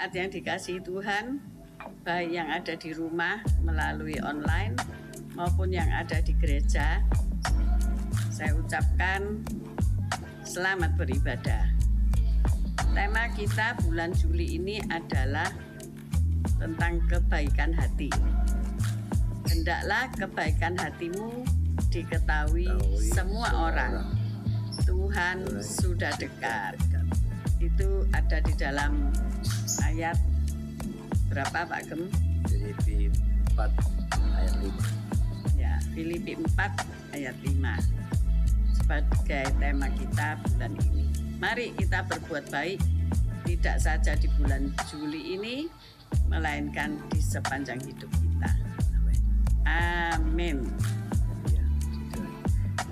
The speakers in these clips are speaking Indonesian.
Yang dikasihi Tuhan, baik yang ada di rumah melalui online maupun yang ada di gereja, saya ucapkan selamat beribadah. Tema kita bulan Juli ini adalah tentang kebaikan hati. Hendaklah kebaikan hatimu diketahui semua orang. Tuhan sudah dekat. Itu ada di dalam ayat berapa Pak Gem? Filipi 4 ayat 5. Ya, Filipi 4 ayat 5 sebagai tema kita bulan ini. Mari kita berbuat baik, tidak saja di bulan Juli ini, melainkan di sepanjang hidup kita. Amin.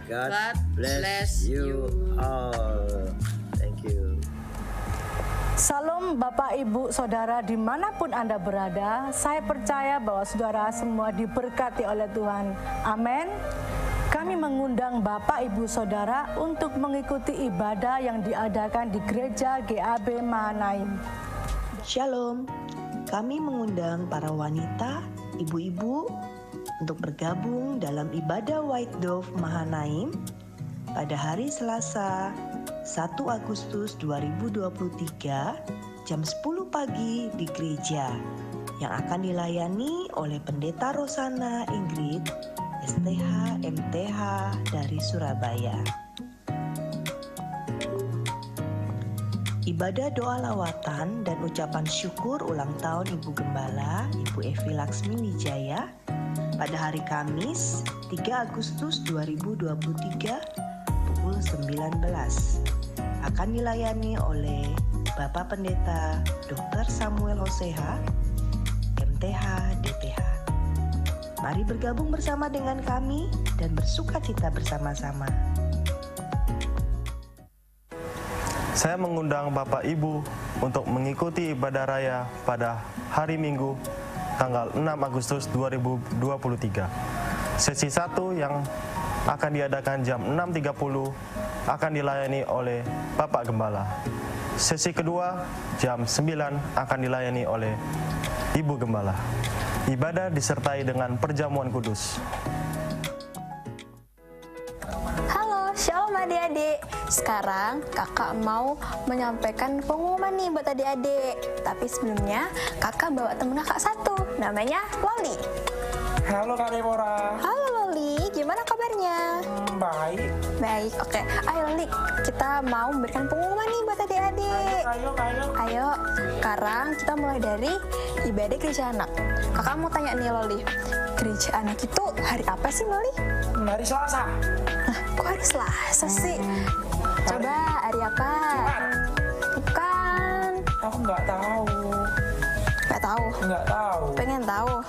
God bless you all. Thank you. Salam Bapak, Ibu, Saudara dimanapun Anda berada. Saya percaya bahwa saudara semua diberkati oleh Tuhan. Amin. Kami mengundang Bapak, Ibu, Saudara untuk mengikuti ibadah yang diadakan di Gereja GAB Mahanaim. Shalom. Kami mengundang para wanita, ibu-ibu untuk bergabung dalam ibadah White Dove Mahanaim pada hari Selasa 1 Agustus 2023 jam 10 pagi di gereja yang akan dilayani oleh Pendeta Rosana Ingrid STH MTH dari Surabaya. Ibadah doa lawatan dan ucapan syukur ulang tahun Ibu Gembala, Ibu Evi Laksmi Wijaya pada hari Kamis 3 Agustus 2023 pukul 19 akan dilayani oleh Bapak Pendeta Dr. Samuel Hoseha, MTH DPH. Mari bergabung bersama dengan kami dan bersukacita bersama-sama. Saya mengundang Bapak Ibu untuk mengikuti ibadah raya pada hari Minggu tanggal 6 Agustus 2023. Sesi 1 yang akan diadakan jam 6.30 akan dilayani oleh Bapak Gembala. Sesi kedua jam 9 akan dilayani oleh Ibu Gembala. Ibadah disertai dengan perjamuan kudus. Halo, shalom adik-adik. Sekarang kakak mau menyampaikan pengumuman nih buat adik-adik. Tapi sebelumnya kakak bawa temen kakak satu, namanya Loli. Halo Kak Deborah. Halo Loli, gimana kabarnya? Baik. Baik, oke. Ayo Loli, kita mau memberikan pengumuman nih buat adik-adik. Ayo, sekarang kita mulai dari ibadah gereja anak. Kakak mau tanya nih Loli, gereja anak itu hari apa sih Loli? Hari Selasa. Nah, kok hari Selasa sih? Coba hari apa? Bukan. Aku nggak tahu. Nggak tahu? Nggak tahu. Pengen tahu?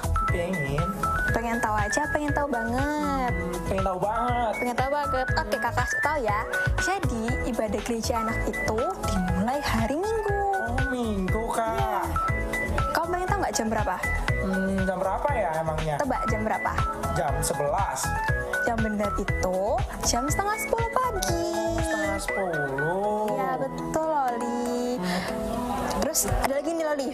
Pengen tahu aja, pengen tahu banget. Pengen tahu banget. Pengen tahu banget. Oke, kakak kasih tahu ya. Jadi, ibadah gereja anak itu dimulai hari Minggu. Oh, Minggu, Kak. Kamu pengen tahu nggak jam berapa? Jam berapa ya emangnya? Tebak jam berapa? Jam 11. Yang benar itu jam 9:30 pagi. 9:30. Iya, betul Loli. Terus ada lagi nih Loli.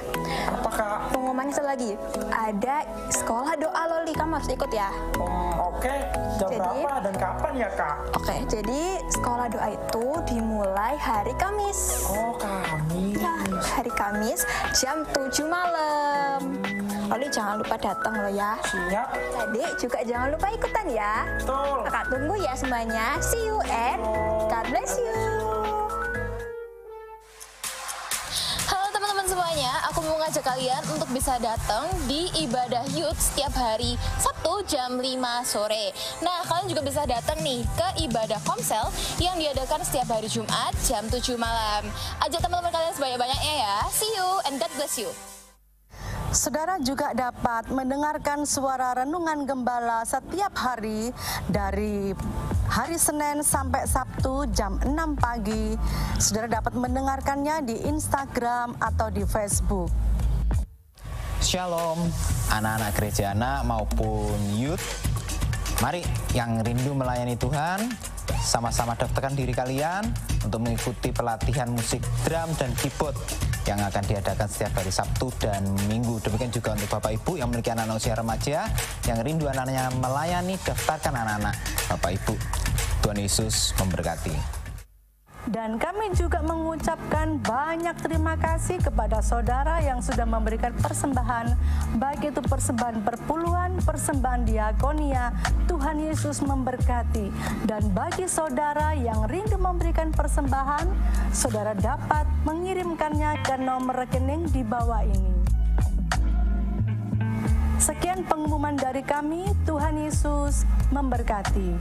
Apa Kak? Pengumumannya satu lagi. Ada sekolah doa Loli, kamu harus ikut ya. Oke. Jam berapa dan kapan ya Kak? Oke, jadi sekolah doa itu dimulai hari Kamis. Oh, Kamis. Ya, hari Kamis jam 7 malam. Loli jangan lupa datang loh ya. Siap. Adik juga jangan lupa ikutan ya. Betul. Kakak tunggu ya semuanya. See you and God bless you. Halo teman-teman semuanya, aku mau ngajak kalian untuk bisa datang di ibadah youth setiap hari Sabtu jam 5 sore. Nah, kalian juga bisa datang nih ke ibadah komsel yang diadakan setiap hari Jumat jam 7 malam. Ajak teman-teman kalian sebanyak-banyaknya ya. See you and God bless you. Saudara juga dapat mendengarkan suara renungan gembala setiap hari dari hari Senin sampai Sabtu jam 6 pagi. Saudara dapat mendengarkannya di Instagram atau di Facebook. Shalom, anak-anak gereja anak maupun youth. Mari yang rindu melayani Tuhan, sama-sama daftarkan diri kalian untuk mengikuti pelatihan musik drum dan keyboard yang akan diadakan setiap hari Sabtu dan Minggu. Demikian juga untuk Bapak Ibu yang memiliki anak usia remaja yang rindu anaknya melayani, daftarkan anak-anak Bapak Ibu. Tuhan Yesus memberkati. Dan kami juga mengucapkan banyak terima kasih kepada saudara yang sudah memberikan persembahan, baik itu persembahan perpuluhan, persembahan diakonia. Tuhan Yesus memberkati. Dan bagi saudara yang rindu memberikan persembahan, saudara dapat mengirimkannya ke nomor rekening di bawah ini. Sekian pengumuman dari kami. Tuhan Yesus memberkati.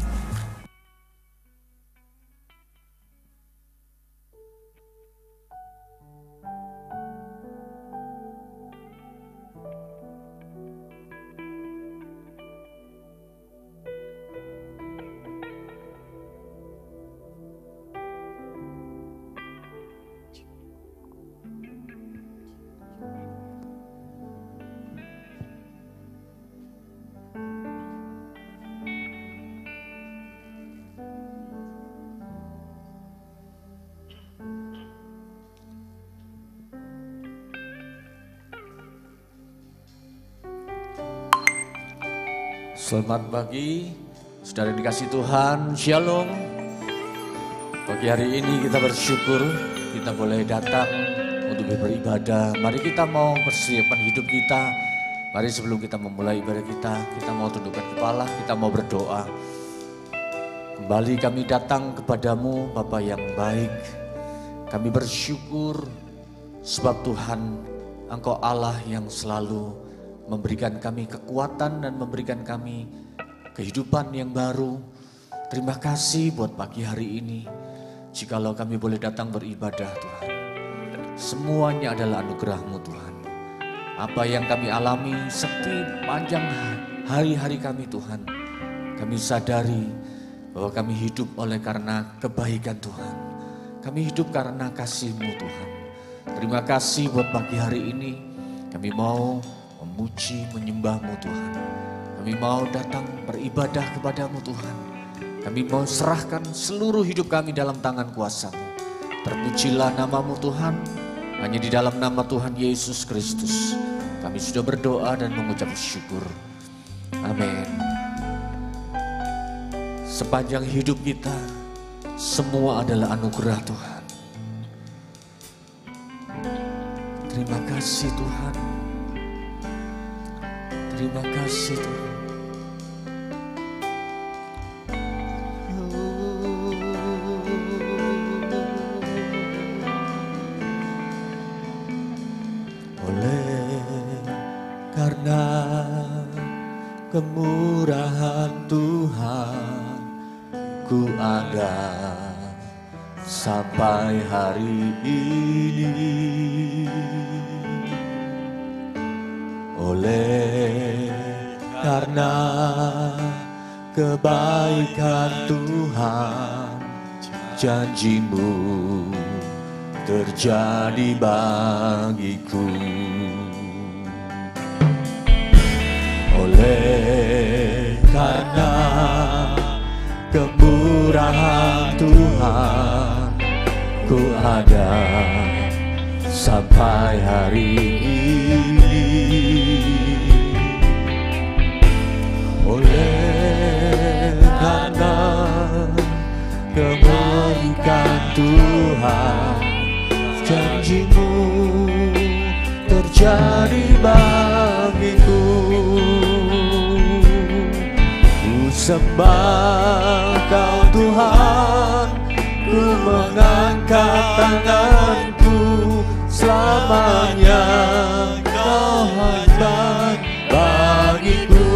Selamat pagi, saudara dikasih Tuhan, Shalom. Pagi hari ini kita bersyukur kita boleh datang untuk beribadah. Mari kita mau persiapkan hidup kita. Mari sebelum kita memulai ibadah kita mau tundukkan kepala, kita mau berdoa. Kembali kami datang kepadamu, Bapa yang baik. Kami bersyukur sebab Tuhan, Engkau Allah yang selalu memberikan kami kekuatan dan memberikan kami kehidupan yang baru. Terima kasih buat pagi hari ini. Jikalau kami boleh datang beribadah Tuhan, semuanya adalah anugerah-Mu Tuhan. Apa yang kami alami setiap panjang hari-hari kami Tuhan, kami sadari bahwa kami hidup oleh karena kebaikan Tuhan. Kami hidup karena kasih-Mu Tuhan. Terima kasih buat pagi hari ini. Kami mau memuji, menyembah-Mu Tuhan. Kami mau datang beribadah kepada-Mu Tuhan. Kami mau serahkan seluruh hidup kami dalam tangan kuasa-Mu. Terpujilah nama-Mu Tuhan. Hanya di dalam nama Tuhan Yesus Kristus kami sudah berdoa dan mengucap syukur. Amin. Sepanjang hidup kita semua adalah anugerah Tuhan. Terima kasih Tuhan. Terima kasih Tuhan. Oleh karena kemurahan Tuhan, ku ada sampai hari ini. Oleh karena kebaikan Tuhan, janji-Mu terjadi bagiku. Oleh karena kemurahan Tuhan, ku ada sampai hari ini. Oleh karena kebaikan Tuhan, janji-Mu terjadi bagiku. Ku sembah Kau Tuhan, ku mengangkat tanganku, selamanya Kau hebat bagiku.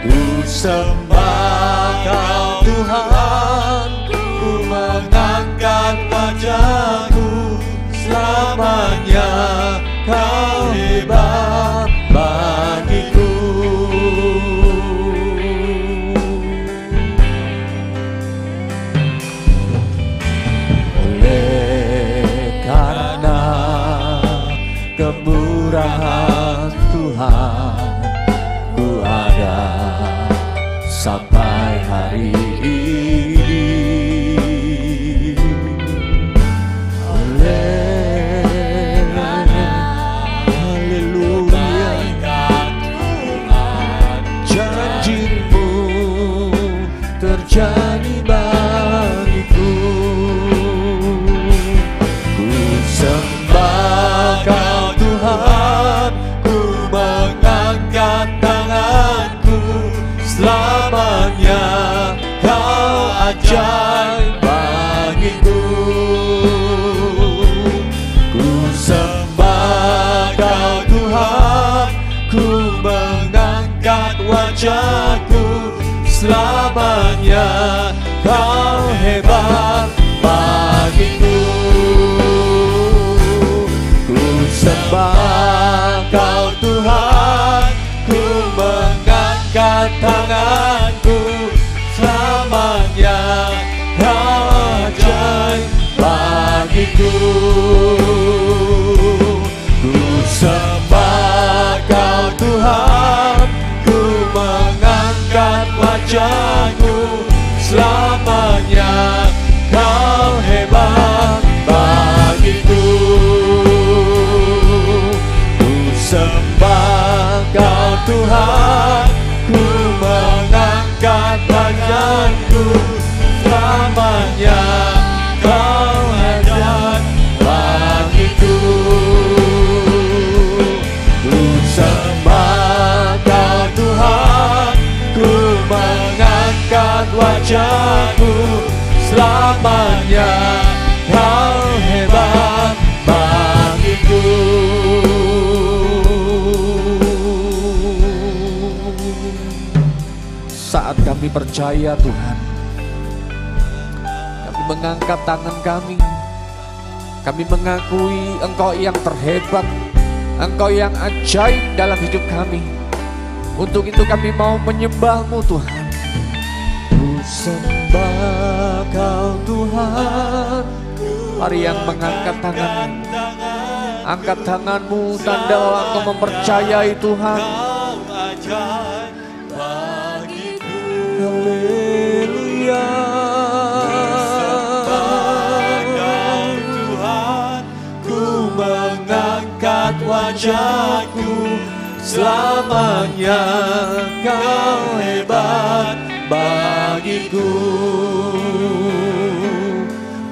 Ku sembah Kau Tuhan, ku mengangkat wajahku, selamanya Kau hebat bagiku. Oleh karena hari ini. Haleluya, janjimu terjadi bagiku. Ku sembah Kau Tuhan, ku mengangkat tanganku. Selamanya Kau ajaib bagiku. Ku sembah Kau Tuhan, ku mengangkat wajahku. Selamanya Kau hebat bagiku. Ku sembah Kau Tuhan, ku mengangkat tanganku. Selamanya Kau ajaib bagiku. Ku sembah Kau Tuhan, ku mengangkat wajahku. Selamanya Kau hebat bagiku. Ku sembah Kau Tuhan, ku mengangkat wajahku. Selamanya Kau hebat bagiku. Ku sembah Kau Tuhan, ku mengangkat wajahku. Selamanya Kau hebat bagiku. Saat kami percaya Tuhan, kami mengangkat tangan kami mengakui Engkau yang terhebat, Engkau yang ajaib dalam hidup kami. Untuk itu kami mau menyembah-Mu Tuhan. Ku sembah Kau Tuhan. Mari yang mengangkat tangan, angkat tanganmu, tanda Engkau mempercayai Tuhan. Haleluya. Mengangkat wajahku, selamanya Kau hebat bagiku.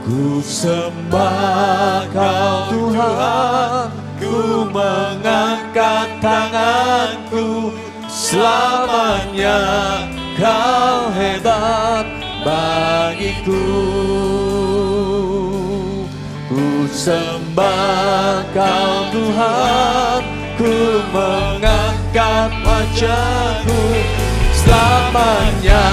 Ku sembah Kau Tuhan, ku mengangkat tanganku. Selamanya Kau hebat bagiku. Ku sembah Kau Tuhan, ku mengangkat wajahku. Selamanya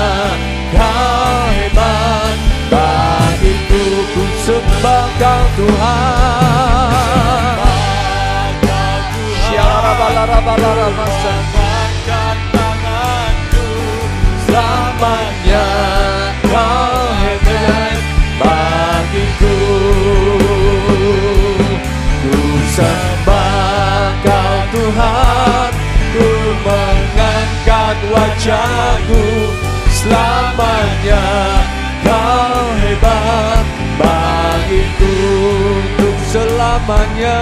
Kau hebat bagiku. Ku sembah Kau Tuhan. Selamanya Kau hebat bagiku. Ku sembah Kau Tuhan, ku mengangkat wajahku. Selamanya Kau hebat bagiku. Untuk selamanya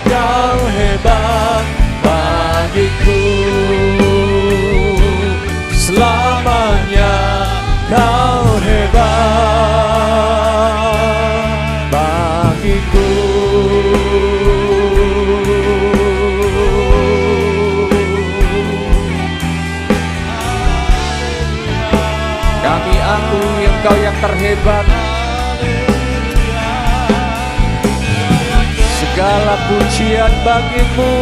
Kau hebat bagiku. Selamanya Kau hebat bagiku. Kami akui Engkau yang terhebat. Segala pujian bagimu,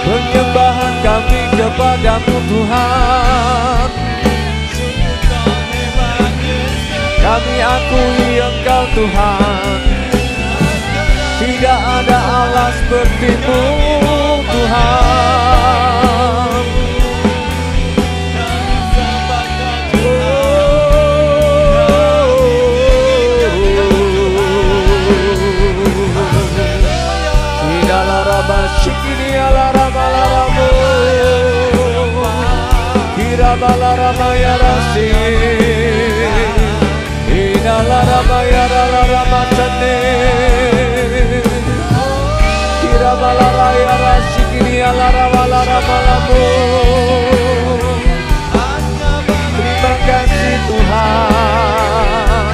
penyembahan kami kepadamu Tuhan. Kami akui Engkau Tuhan, tidak ada Allah seperti-Mu Tuhan. Tidak laraba syikini ala rama laramu. Balarabaya Rasi Inalarabaya Raramasane Kira Balaraya Rasi Kini Alarabalaramalamu. Terima kasih Tuhan,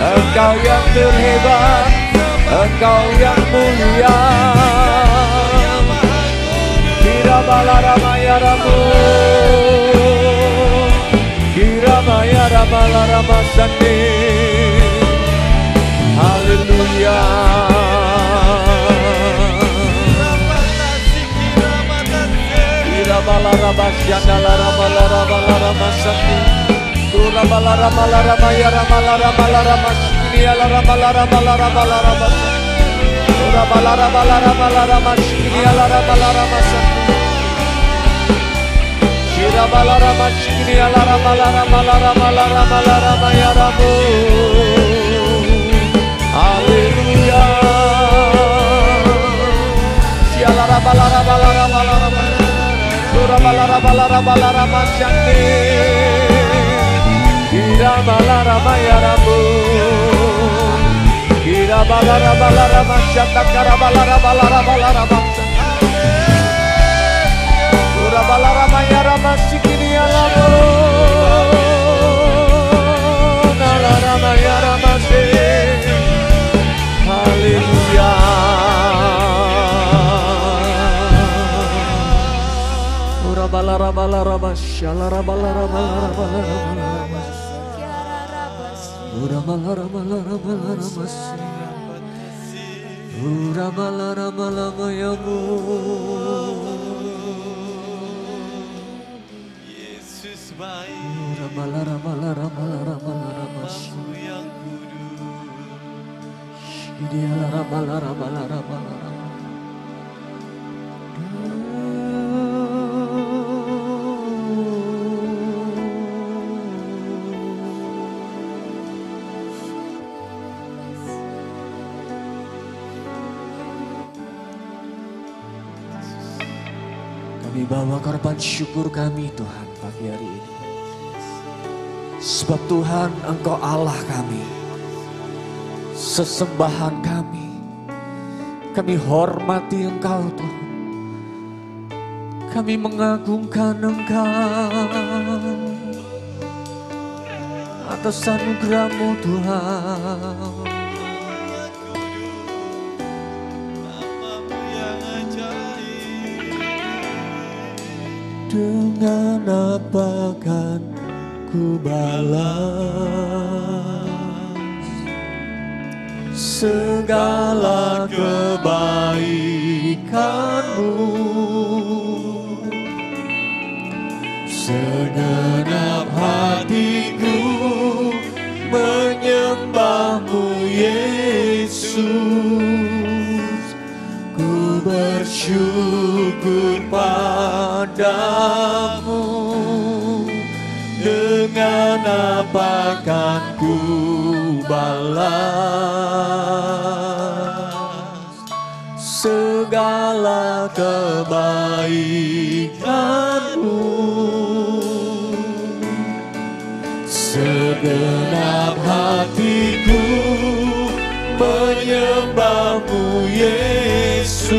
Engkau yang terhebat, Engkau yang mulia. Kira Balaramaya Ramu Kira Maya Ramalamasane. Haleluya. Kira Balarabasana Larabalamasane Kura Balaramalamaya Ramalamasini Alarabalamasane Kura Balarabalamasini Alarabalamasane Kira Balarabashkini Alarabalaramaya Ramu. Haleluya. Sialarabalaramalaramalaram Kura Balarabalaramashani Kira Balaramaya Ramu Kira Balarabalaramashata Balarabalaramashani Balaramaya Ramasikini Alamu Nalaramaya Ramase. Haleluya. Ura Balarabalaramashalaramalaramalaramalamas Ura Balarabalaramalamas Ura Balarabalamayamo Kami bawa korban syukur kami Tuhan pagi hari ini. Sebab Tuhan Engkau Allah kami, sesembahan kami. Kami hormati Engkau Tuhan. Kami mengagungkan Engkau atas anugerah-Mu Tuhan. Dengan apa kan ku balas segala kebaikan-Mu? Segenap hatiku menyembah-Mu Yesus. Ku bersyukur padamu. Dengan apa kan ku balas segala kebaikan-Mu? Segenap hatiku menyembah-Mu Yesus.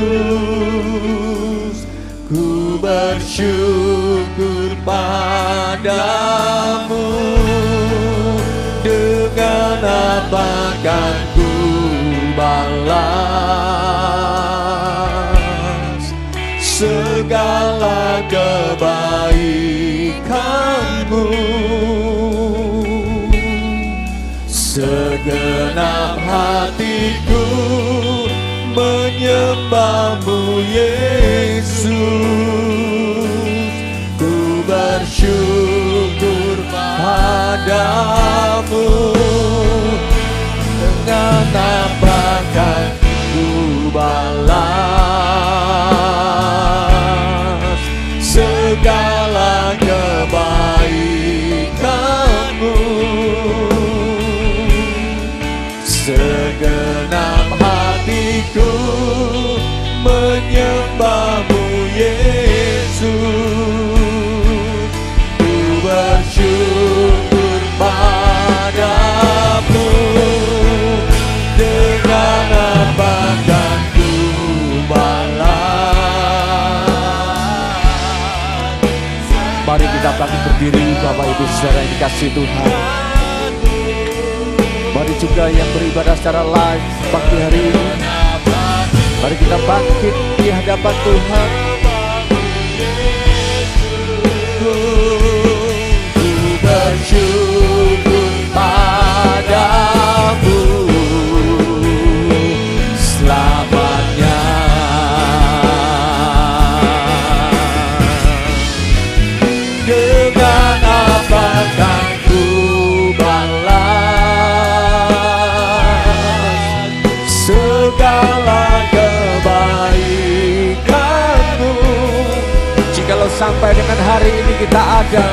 Ku bersyukur padamu. Dengan apa kan ku balas segala kebaikan-Mu? Segenap hatiku menyembah-Mu Yesus. Ku bersyukur padamu. Dengan apa kan ku balas segala kebaikan-Mu? Segenap hatiku menyembah-Mu Yesus. Ku saudara yang dikasih Tuhan. Mari juga yang beribadah secara live pagi hari ini, mari kita bangkit di hadapan Tuhan. Ku bersyukur padamu selamanya. Dengan apa kan ku balas segala kebaikanmu. Jikalau sampai dengan hari ini kita ada,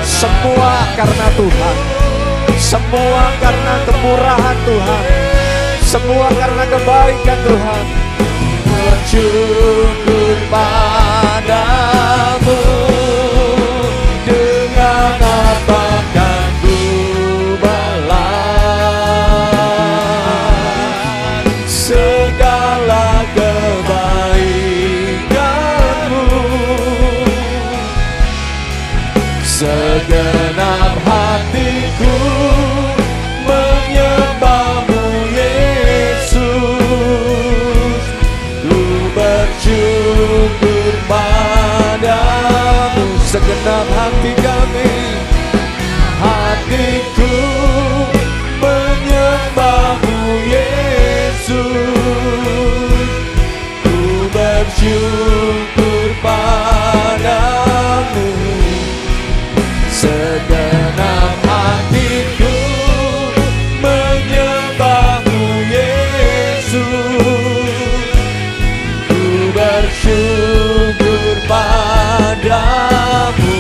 semua karena Tuhan, semua karena kemurahan Tuhan, semua karena kebaikan Tuhan. Bersyukur padamu, dengan apa kan ku balas segala kebaikanmu. Segenap hatiku menyembahmu Yesus, ku bersyukur padamu. Segenap hati kami, hatiku menyembahmu Yesus, ku bersyukur padamu. Segenap hatiku menyembahmu Yesus, ku bersyukur padamu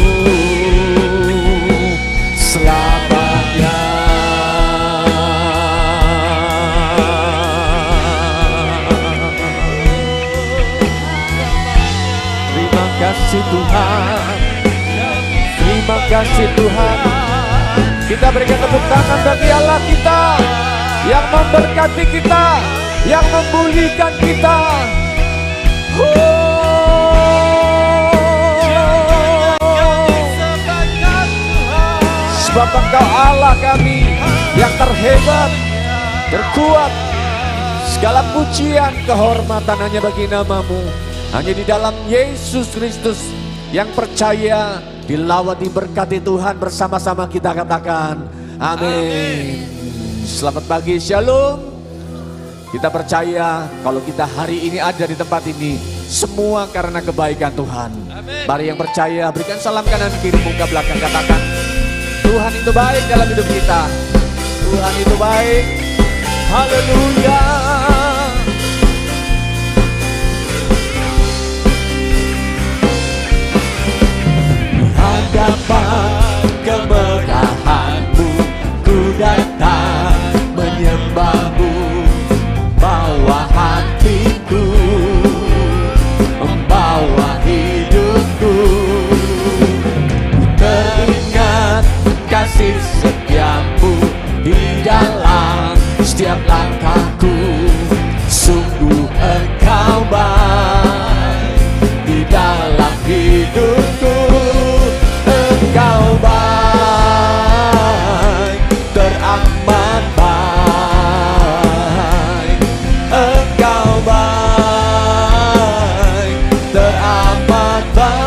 selamanya. Terima kasih Tuhan, terima kasih Tuhan. Kita berikan tepuk tangan bagi Allah kita yang memberkati kita, yang memulihkan kita. Sebab Engkau Allah kami yang terhebat, terkuat. Segala pujian, kehormatan hanya bagi namamu. Hanya di dalam Yesus Kristus yang percaya, dilawat, diberkati Tuhan, bersama-sama kita katakan amin. Selamat pagi, shalom. Kita percaya kalau kita hari ini ada di tempat ini, semua karena kebaikan Tuhan. Mari yang percaya berikan salam kanan kiri muka belakang, katakan Tuhan itu baik dalam hidup kita. Tuhan itu baik. Haleluya. Hadapan kemegahanmu ku datang menyembahmu, bawa hatiku, membawa hidupku. Teringat kasih setiamu di dalam setiap langkahku. Sungguh Engkau baik di dalam hidupku. Engkau baik, teramat baik. Engkau baik, teramat baik.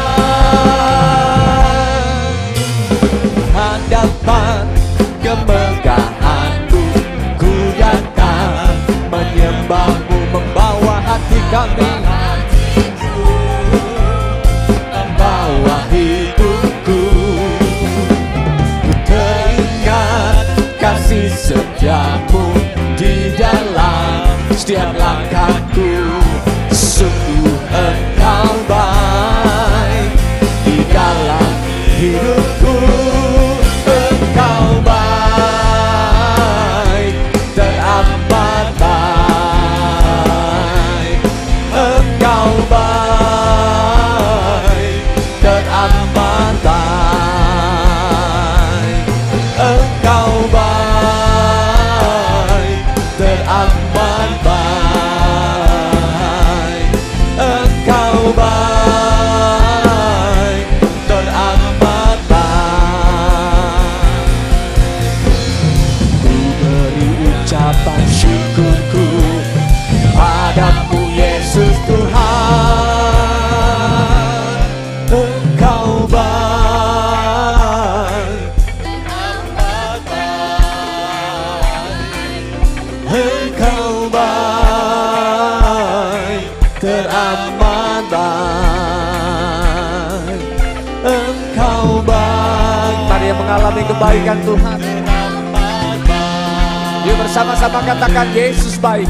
Hadapan kemegahanmu ku datang menyembahmu, membawa hati kami, membawa hidupku. Teringat kasih setiamu di dalam setiap langkahku. Sungguh Engkau baik di dalam hidupku. Engkau baik, teramat baik. Engkau baik, teramat baik. Engkau baik, teramat baik. kebaikan Tuhan. Yuk bersama-sama katakan Yesus baik.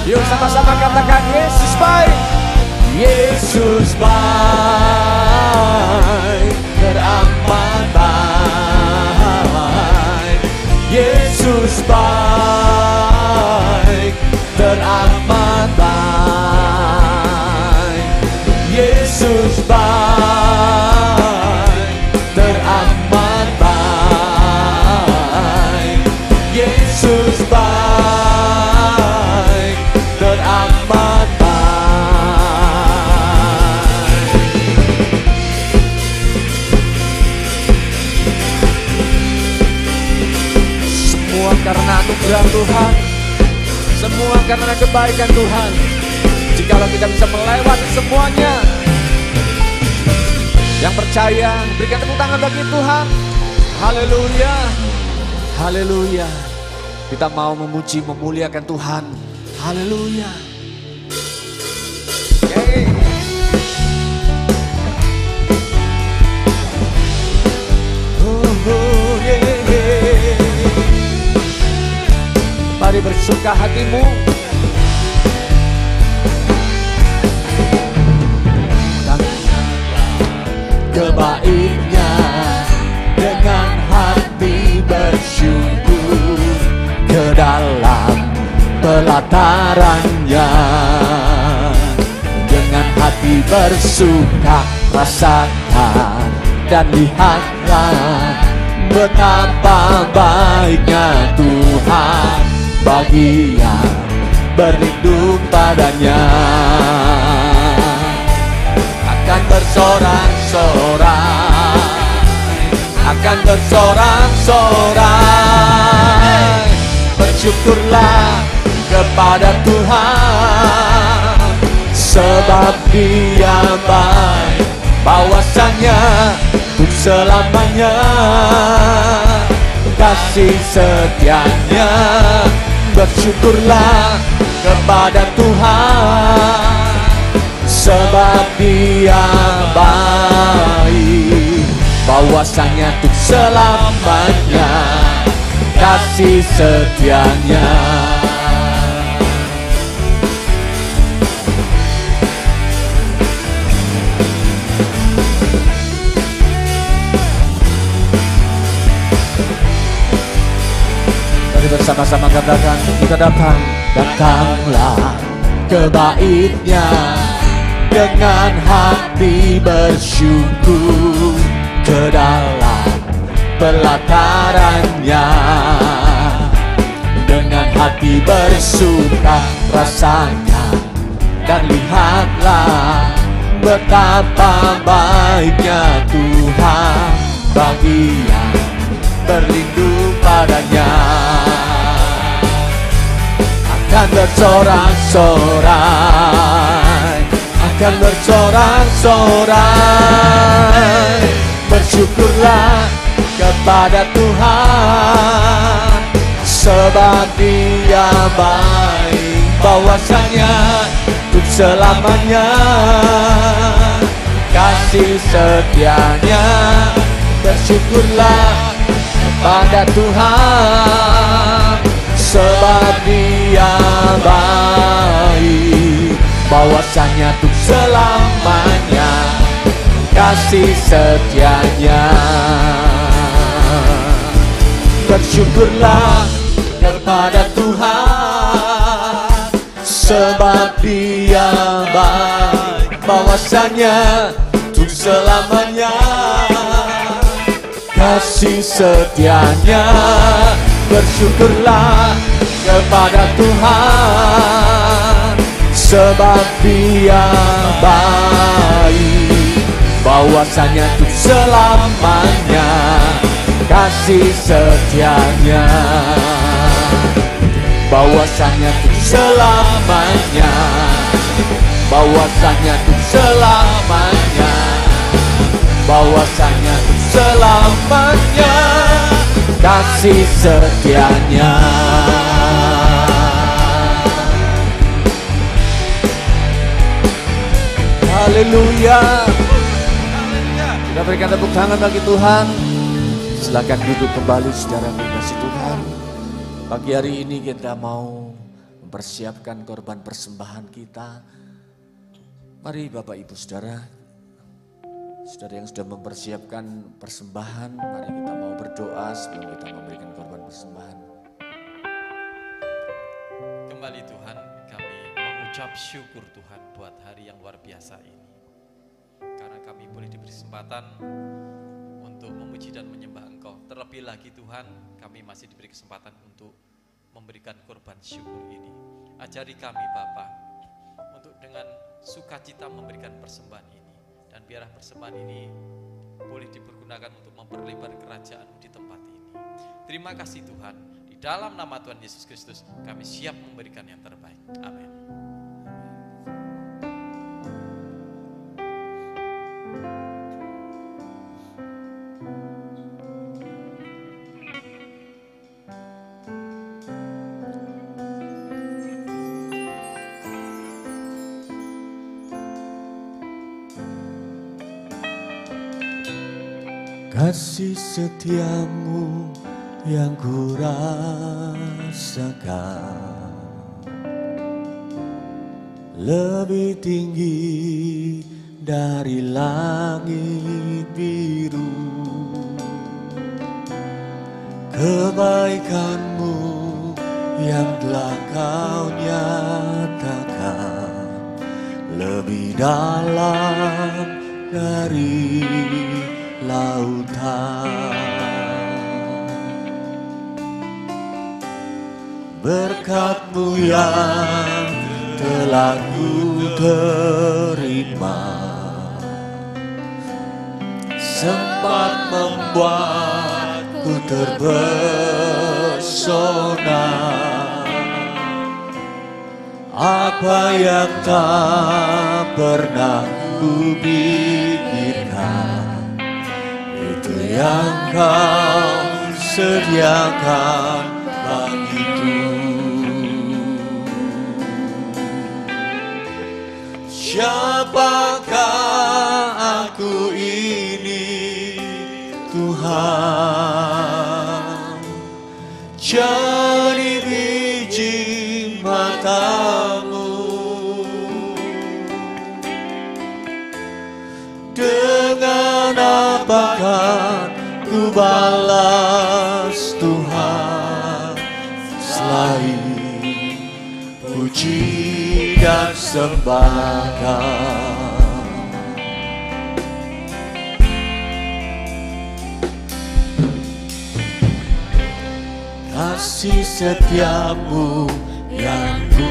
Yuk sama-sama katakan Yesus baik. Yesus baik, teramat baik. Yesus baik, teramat baik. Yesus baik, teramat baik. Yesus baik, teramat baik. Semua karena anugerah Tuhan, semua karena kebaikan Tuhan. Jikalau kita bisa melewati semuanya, yang percaya berikan tepuk tangan bagi Tuhan. Haleluya, haleluya. Kita mau memuji, memuliakan Tuhan. Haleluya. Mari bersuka hatimu. Kebaiknya dengan hati bersyukur, ke dalam pelatarannya dengan hati bersuka, rasakan dan lihatlah betapa baiknya Tuhan bagi yang berlindung padanya. Akan bersorak-sorai, akan bersorak-sorai. Bersyukurlah kepada Tuhan, sebab Dia baik, bahwasanya untuk selamanya kasih setianya. Bersyukurlah kepada Tuhan, sebab Dia baik, bahwasanya untuk selamanya kasih setianya. Mari bersama-sama katakan, kita datang, datanglah ke baitnya dengan hati bersyukur, ke dalam pelatarannya dengan hati bersuka, rasakan dan lihatlah betapa baiknya Tuhan bagi yang berlindung padanya. Akan bersorak-sorai, akan bersorak-sorai. Bersyukurlah kepada Tuhan, sebab Dia baik, bahwasanya untuk selamanya kasih setianya. Bersyukurlah kepada Tuhan, sebab Dia baik, bahwasanya untuk selamanya kasih setianya. Bersyukurlah kepada Tuhan, sebab Dia baik, bahwasanya untuk selamanya kasih setianya. Bersyukurlah kepada Tuhan, sebab Dia baik, bahwasanya untuk selamanya kasih setianya. Bahwasanya untuk selamanya, bahwasanya untuk selamanya, bahwasanya untuk selamanya kasih setianya. Haleluya, Kita berikan tepuk tangan bagi Tuhan. Silakan duduk kembali saudara kasih Tuhan. Pagi hari ini kita mau mempersiapkan korban persembahan kita. Mari Bapak Ibu Saudara, saudara yang sudah mempersiapkan persembahan, mari kita mau berdoa sebelum kita memberikan korban persembahan. Kembali Tuhan, kami mengucap syukur Tuhan buat hari yang luar biasa ini. Karena kami boleh diberi kesempatan untuk memuji dan menyembah Engkau. Terlebih lagi Tuhan, kami masih diberi kesempatan untuk memberikan korban syukur ini. Ajari kami Bapa untuk dengan sukacita memberikan persembahan ini. Dan biarlah persembahan ini boleh dipergunakan untuk memperlebar kerajaan-Mu di tempat ini. Terima kasih Tuhan. Di dalam nama Tuhan Yesus Kristus kami siap memberikan yang terbaik. Amin. Kasih setiamu yang ku rasakan lebih tinggi dari langit biru. Kebaikanmu yang telah kau nyatakan lebih dalam dari lautan. Berkat-Mu yang telah ku terima sempat membuatku terpesona. Apa yang tak pernah ku pikirkan, yang Kau sediakan bagiku. Siapakah aku ini Tuhan? Jadi biji mata-Mu. Dengan apakah ku balas Tuhan selain puji dan sembah. Kasih setiamu yang ku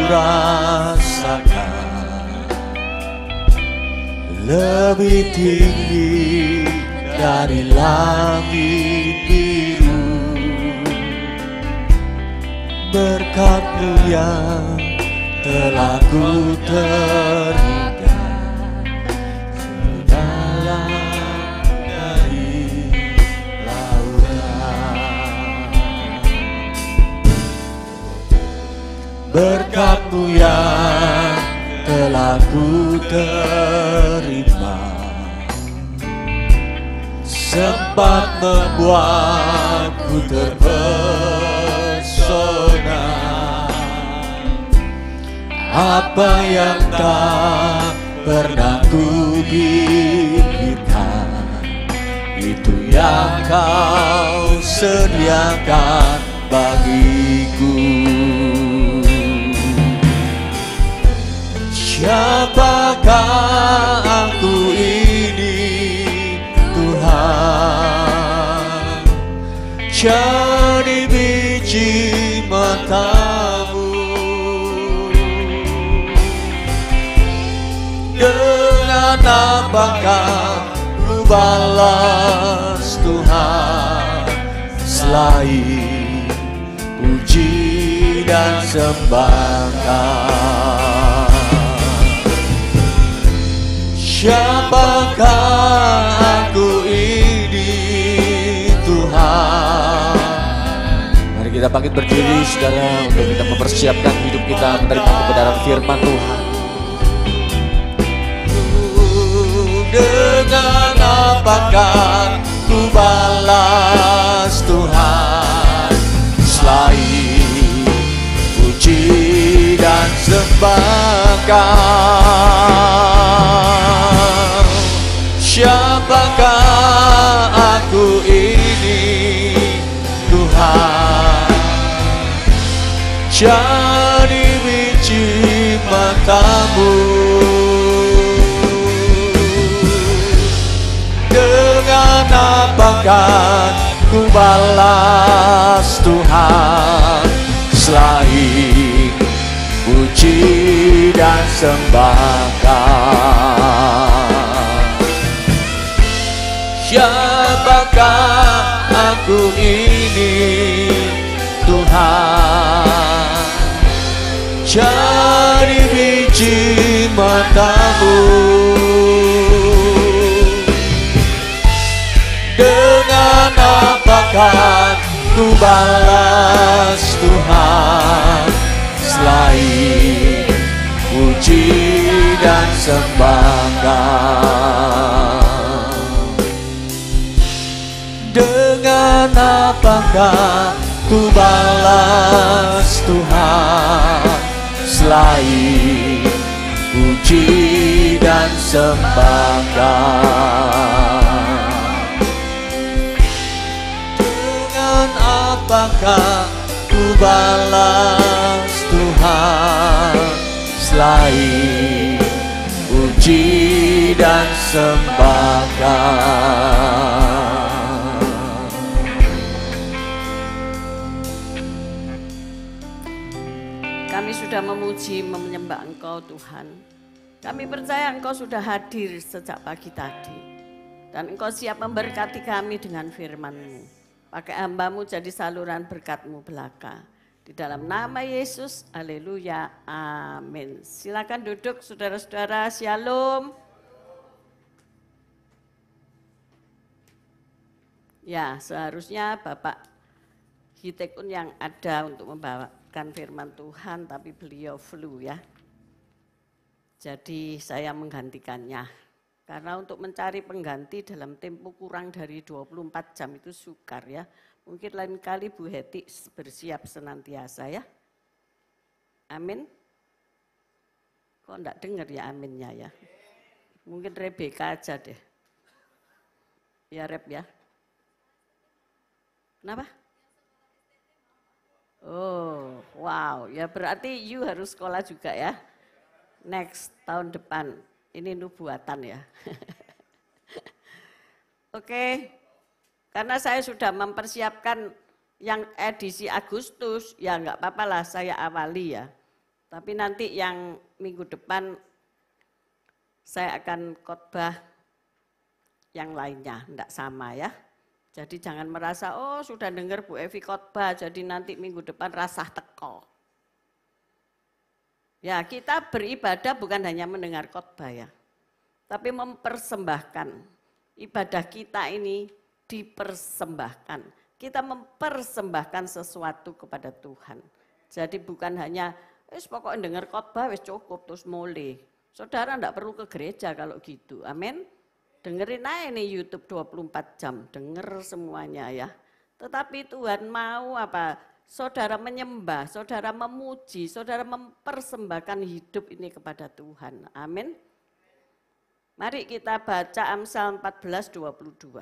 rasakan lebih tinggi dari langit biru. Berkat-Mu yang telah ku terima sedalam dari lautan. Berkat-Mu yang telah ku terima sempat membuatku terpesona. Apa yang tak pernah ku pikirkan, itu yang Kau sediakan bagiku. Siapakah aku ini Tuhan? Jadi biji mata-Mu. Dengan apakah ku balas Tuhan selain puji dan sembah. Siapakah aku ini Tuhan? Mari kita bangkit berdiri saudara untuk kita mempersiapkan hidup kita menerima kebenaran firman Tuhan. Dengan akan ku balas Tuhan selain puji dan sembah Kau? Siapakah aku ini Tuhan, jadi biji matamu. Dengan apakah ku balas Tuhan selain puji dan sembah Kau? Siapakah aku ini Tuhan, jadi biji matamu. Dengan apakah ku balas Tuhan selain puji dan sembah Kau? Dengan apakah ku balas Tuhan selain puji dan sembah Kau? Dengan apakah ku balas Tuhan selain puji dan sembah Kau? Kami sudah memuji, menyembah Engkau Tuhan. Kami percaya Engkau sudah hadir sejak pagi tadi. Dan Engkau siap memberkati kami dengan firman-Mu. Pakai hamba-Mu jadi saluran berkat-Mu belaka. Di dalam nama Yesus, haleluya, amin. Silakan duduk saudara-saudara, shalom. Ya, seharusnya Bapak Hitekun yang ada untuk membawakan firman Tuhan, tapi beliau flu ya. Jadi saya menggantikannya. Karena untuk mencari pengganti dalam tempo kurang dari 24 jam itu sukar ya. Mungkin lain kali Bu Heti bersiap senantiasa ya. Amin. Kok enggak dengar ya aminnya ya. Mungkin Rebeka aja deh. Ya Reb ya. Kenapa? Oh, wow. Ya berarti you harus sekolah juga ya. Next tahun depan. Ini nubuatan ya. Oke. Karena saya sudah mempersiapkan yang edisi Agustus, ya enggak apa-apa lah saya awali ya. Tapi nanti yang minggu depan saya akan khotbah yang lainnya, enggak sama ya. Jadi jangan merasa, oh sudah dengar Bu Evi khotbah, jadi nanti minggu depan rasah teko. Ya kita beribadah bukan hanya mendengar khotbah ya, tapi mempersembahkan. Ibadah kita ini dipersembahkan. Kita mempersembahkan sesuatu kepada Tuhan. Jadi bukan hanya, pokoknya dengar khotbah wis cukup terus mulai. Saudara enggak perlu ke gereja kalau gitu, amin. Dengerin aja nih YouTube 24 jam, denger semuanya ya. Tetapi Tuhan mau apa? Saudara menyembah, saudara memuji, saudara mempersembahkan hidup ini kepada Tuhan. Amin. Mari kita baca Amsal 14:22.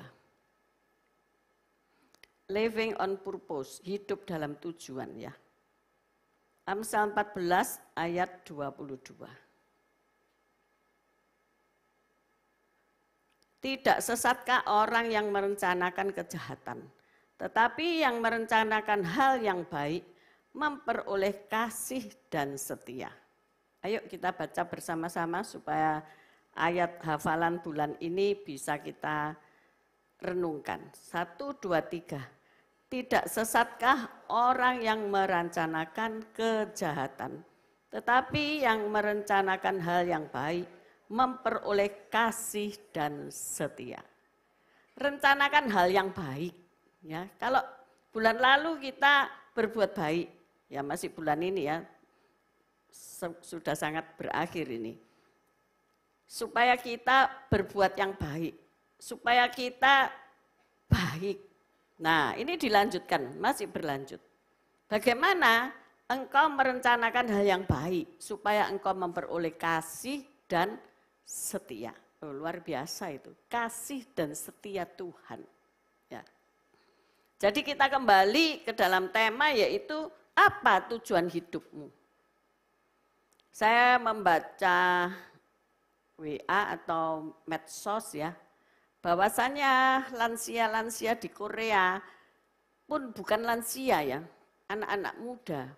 Living on purpose, hidup dalam tujuan ya. Amsal 14 ayat 22. Tidak sesatkah orang yang merencanakan kejahatan, tetapi yang merencanakan hal yang baik memperoleh kasih dan setia. Ayo kita baca bersama-sama supaya ayat hafalan bulan ini bisa kita renungkan. 1, 2, 3. Tidak sesatkah orang yang merencanakan kejahatan, tetapi yang merencanakan hal yang baik memperoleh kasih dan setia. Rencanakan hal yang baik. Ya, kalau bulan lalu kita berbuat baik, ya masih bulan ini ya, sudah sangat berakhir ini. Supaya kita berbuat yang baik, supaya kita baik. Nah, ini dilanjutkan, masih berlanjut. Bagaimana engkau merencanakan hal yang baik supaya engkau memperoleh kasih dan setia. Oh, luar biasa itu, kasih dan setia Tuhan. Ya. Jadi kita kembali ke dalam tema, yaitu apa tujuan hidupmu. Saya membaca WA atau medsos ya, bahwasannya lansia-lansia di Korea pun bukan lansia ya, anak-anak muda.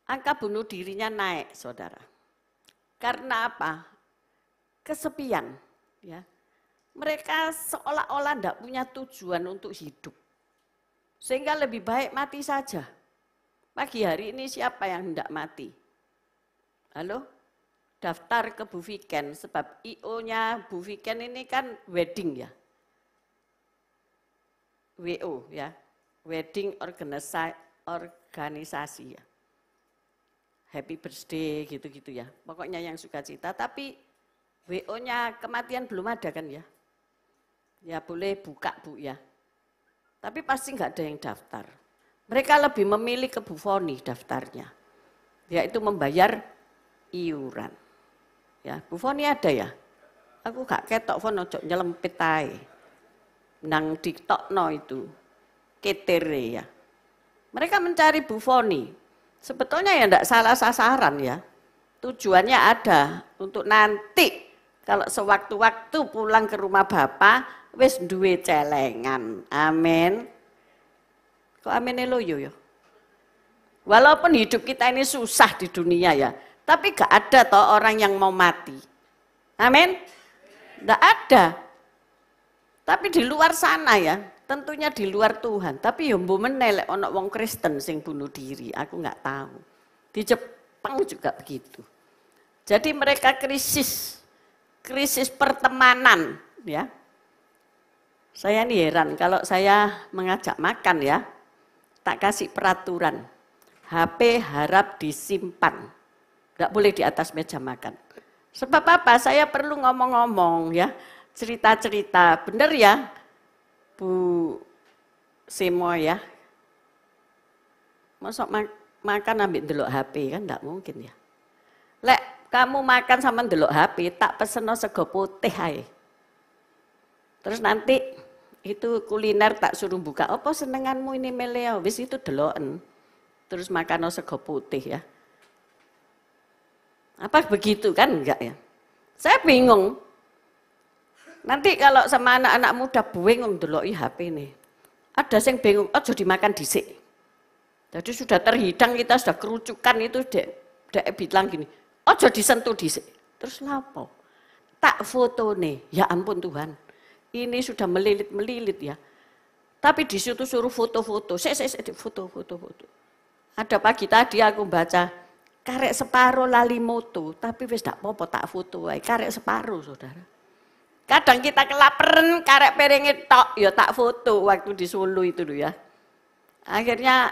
Angka bunuh dirinya naik, saudara. Karena apa? Kesepian. Ya. Mereka seolah-olah tidak punya tujuan untuk hidup. Sehingga lebih baik mati saja. Pagi hari ini siapa yang hendak mati? Halo? Daftar ke Bu Viken, sebab IO-nya Bu Viken ini kan wedding ya. WO ya, wedding organisasi ya. Happy birthday gitu-gitu ya. Pokoknya yang sukacita, tapi WO-nya kematian belum ada kan ya. Ya boleh buka Bu ya. Tapi pasti nggak ada yang daftar. Mereka lebih memilih ke Bu Foni daftarnya. Yaitu membayar iuran. Ya, Bu Foni ada ya? Aku gak ketok Fon ojo nyelempit ae. Nang diktokno itu ketere ya. Mereka mencari Bu Foni. Sebetulnya ya enggak salah sasaran ya. Tujuannya ada untuk nanti kalau sewaktu-waktu pulang ke rumah Bapak wis duwe celengan. Amin. Kok amine loyo ya? Walaupun hidup kita ini susah di dunia ya, tapi gak ada toh orang yang mau mati. Amin? Gak ada. Tapi di luar sana ya, tentunya di luar Tuhan. Tapi ya mbo menelek ono wong Kristen sing bunuh diri, aku gak tahu. Di Jepang juga begitu. Jadi mereka krisis pertemanan ya. Saya nih heran kalau saya mengajak makan ya, tak kasih peraturan. HP harap disimpan. Enggak boleh di atas meja makan. Sebab apa? Saya perlu ngomong-ngomong ya, cerita-cerita. Bener ya, Bu Simo ya. Masuk makan ambil ndelok HP kan enggak mungkin ya. Lek kamu makan sama ndelok HP, tak peseno sego putih ae. Terus nanti itu kuliner tak suruh buka. Apa senenganmu ini Melea? Wis itu deloken. Terus makan sego putih ya. Apa begitu kan? Enggak ya. Saya bingung. Nanti kalau sama anak-anak muda bingung ndeloki HP nih. Ada yang bingung, ojo dimakan dhisik. Jadi sudah terhidang, kita sudah kerucukan itu dek bilang gini, ojo disentuh dhisik. Terus lapo? Tak foto nih, ya ampun Tuhan. Ini sudah melilit-melilit ya. Tapi di situ suruh foto-foto, foto-foto. Ada pagi tadi aku baca, karek separuh lali moto, tapi wis gak apa-apa tak foto wae, karek separuh saudara. Kadang kita kelaparan, karek perenge tok, ya tak foto waktu di Solo itu loh ya. Akhirnya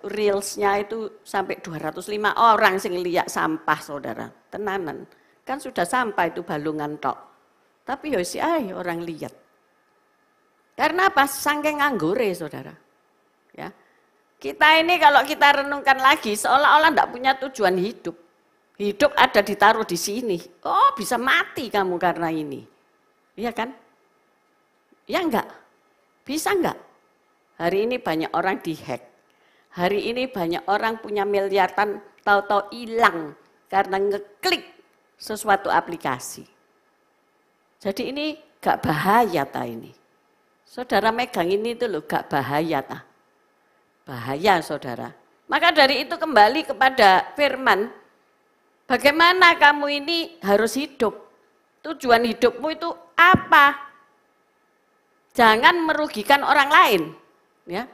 reelsnya itu sampai 205 orang sing lihat sampah saudara, tenanan. Kan sudah sampah itu balungan tok, tapi ya si orang lihat. Karena apa? Saking nganggure saudara. Ya. Kita ini kalau kita renungkan lagi seolah-olah tidak punya tujuan hidup. Hidup ada ditaruh di sini. Oh bisa mati kamu karena ini. Iya kan? Ya enggak? Bisa enggak? Hari ini banyak orang dihack. Hari ini banyak orang punya miliaran tahu-tahu hilang karena ngeklik sesuatu aplikasi. Jadi ini gak bahaya ta ini. Saudara megang ini itu loh gak bahaya ta. Bahaya saudara. Maka dari itu kembali kepada firman. Bagaimana kamu ini harus hidup? Tujuan hidupmu itu apa? Jangan merugikan orang lain. Ya.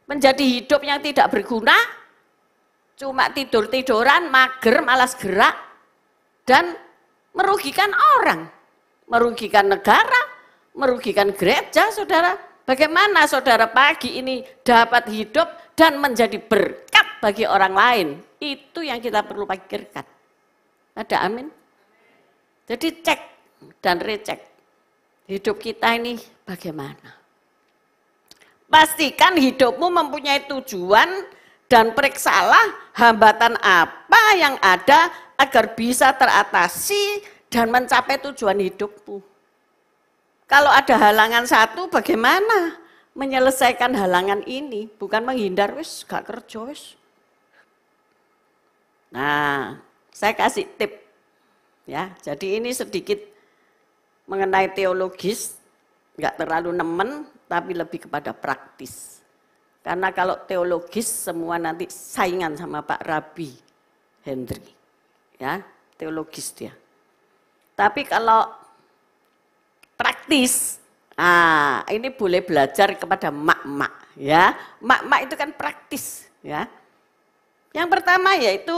Menjadi hidup yang tidak berguna, cuma tidur-tiduran, mager, malas gerak, dan merugikan orang. Merugikan negara, merugikan gereja saudara. Bagaimana saudara pagi ini dapat hidup dan menjadi berkat bagi orang lain. Itu yang kita perlu pikirkan. Ada amin? Jadi cek dan recek. Hidup kita ini bagaimana? Pastikan hidupmu mempunyai tujuan dan periksalah hambatan apa yang ada agar bisa teratasi dan mencapai tujuan hidupmu. Kalau ada halangan satu, bagaimana menyelesaikan halangan ini? Bukan menghindar, wis gak kerja wis. Nah, saya kasih tip ya. Jadi ini sedikit mengenai teologis, nggak terlalu nemen, tapi lebih kepada praktis. Karena kalau teologis semua nanti saingan sama Pak Rabi Hendri, ya teologis dia. Tapi kalau praktis, ini boleh belajar kepada mak-mak, ya. Mak-mak itu kan praktis, ya. Yang pertama yaitu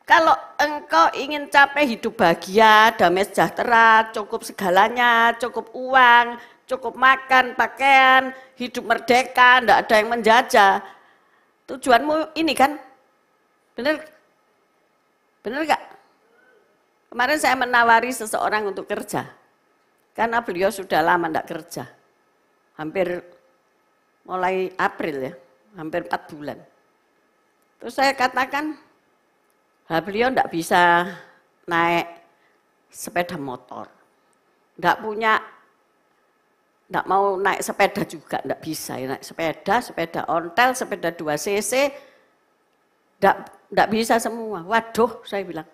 kalau engkau ingin capai hidup bahagia, damai sejahtera, cukup segalanya, cukup uang, cukup makan, pakaian, hidup merdeka, enggak ada yang menjajah. Tujuanmu ini kan, benar? Benar enggak? Kemarin saya menawari seseorang untuk kerja, karena beliau sudah lama enggak kerja. Hampir mulai April ya, hampir 4 bulan. Terus saya katakan, beliau enggak bisa naik sepeda motor, enggak mau naik sepeda juga, enggak bisa ya, naik sepeda ontel, sepeda 2cc, enggak bisa semua. Waduh, saya bilang.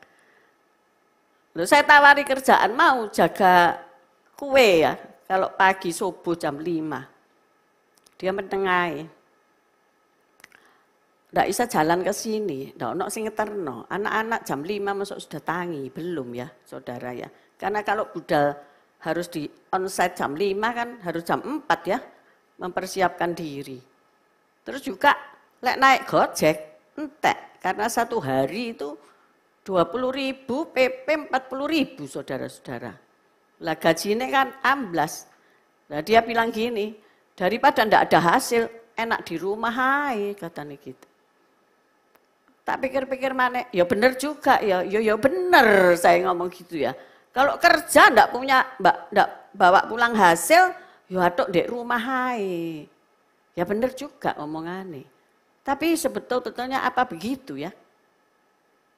Lalu saya tawari kerjaan, mau jaga kue ya, kalau pagi subuh jam 5. Dia menengahi. Enggak bisa jalan ke sini, enggak ono sing ngeterno. Anak-anak jam 5 masuk sudah tangi, belum ya, Saudara ya. Karena kalau budal harus di onsite jam 5 kan harus jam 4 ya, mempersiapkan diri. Terus juga naik Gojek, entek, karena satu hari itu 20.000, PP 40.000 saudara-saudara. Lah gajinya kan amblas. Nah dia bilang gini, daripada ndak ada hasil, enak di rumah hai, katanya gitu. Tak pikir-pikir mana, ya bener juga ya bener saya ngomong gitu ya. Kalau kerja ndak bawa pulang hasil, ya atok dek rumah hai. Ya bener juga omongannya. Tapi sebetulnya apa begitu ya?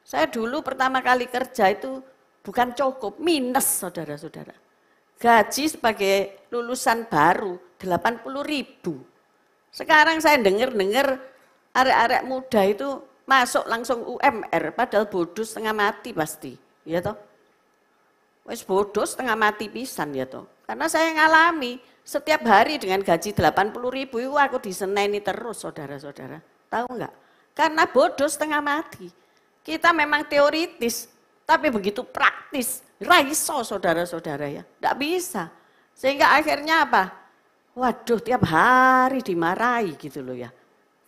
Saya dulu pertama kali kerja itu bukan cukup, minus saudara-saudara. Gaji sebagai lulusan baru 80.000. Sekarang saya dengar arek-arek muda itu masuk langsung UMR, padahal bodoh setengah mati pasti, ya toh. Wes bodoh setengah mati pisan ya toh. Karena saya ngalami setiap hari dengan gaji 80.000 itu aku diseneni terus saudara-saudara. Tahu enggak? Karena bodoh setengah mati. Kita memang teoritis, tapi begitu praktis, raiso saudara-saudara ya. Enggak bisa. Sehingga akhirnya apa? Waduh, tiap hari dimarahi gitu loh ya.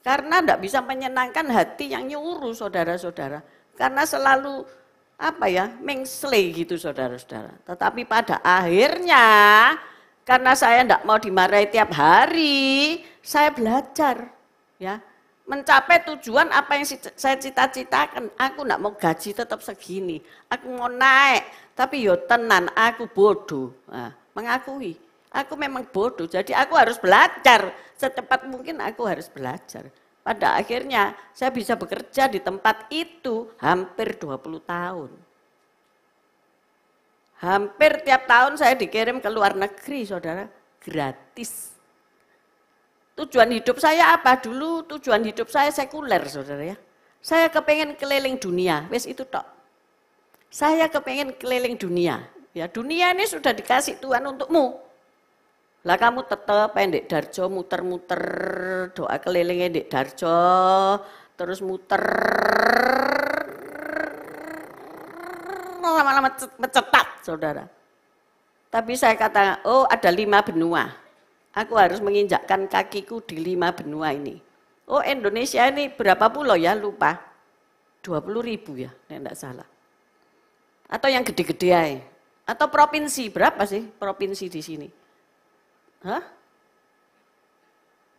Karena enggak bisa menyenangkan hati yang nyuruh saudara-saudara. Karena selalu mengsle gitu saudara-saudara. Tetapi pada akhirnya, karena saya enggak mau dimarahi tiap hari, saya belajar ya. Mencapai tujuan apa yang saya cita-citakan. Aku enggak mau gaji tetap segini. Aku mau naik, tapi yo tenan aku bodoh. Nah, mengakui, aku memang bodoh. Jadi aku harus belajar. Secepat mungkin aku harus belajar. Pada akhirnya saya bisa bekerja di tempat itu hampir 20 tahun. Hampir tiap tahun saya dikirim ke luar negeri, saudara, gratis. Tujuan hidup saya apa? Dulu tujuan hidup saya sekuler, saudara ya. Saya kepengen keliling dunia, wes itu tok. Saya kepengen keliling dunia. Ya dunia ini sudah dikasih Tuhan untukmu. Lah kamu tetap pendek Darjo muter-muter doa kelilingnya Ndek Darjo, terus muter lama-lama mencetak saudara. Tapi saya kata, oh ada 5 benua. Aku harus menginjakkan kakiku di 5 benua ini. Oh Indonesia ini berapa pulau ya lupa. 20.000 ya, enggak salah. Atau yang gede-gede aja. Atau provinsi, berapa sih provinsi di sini? Hah?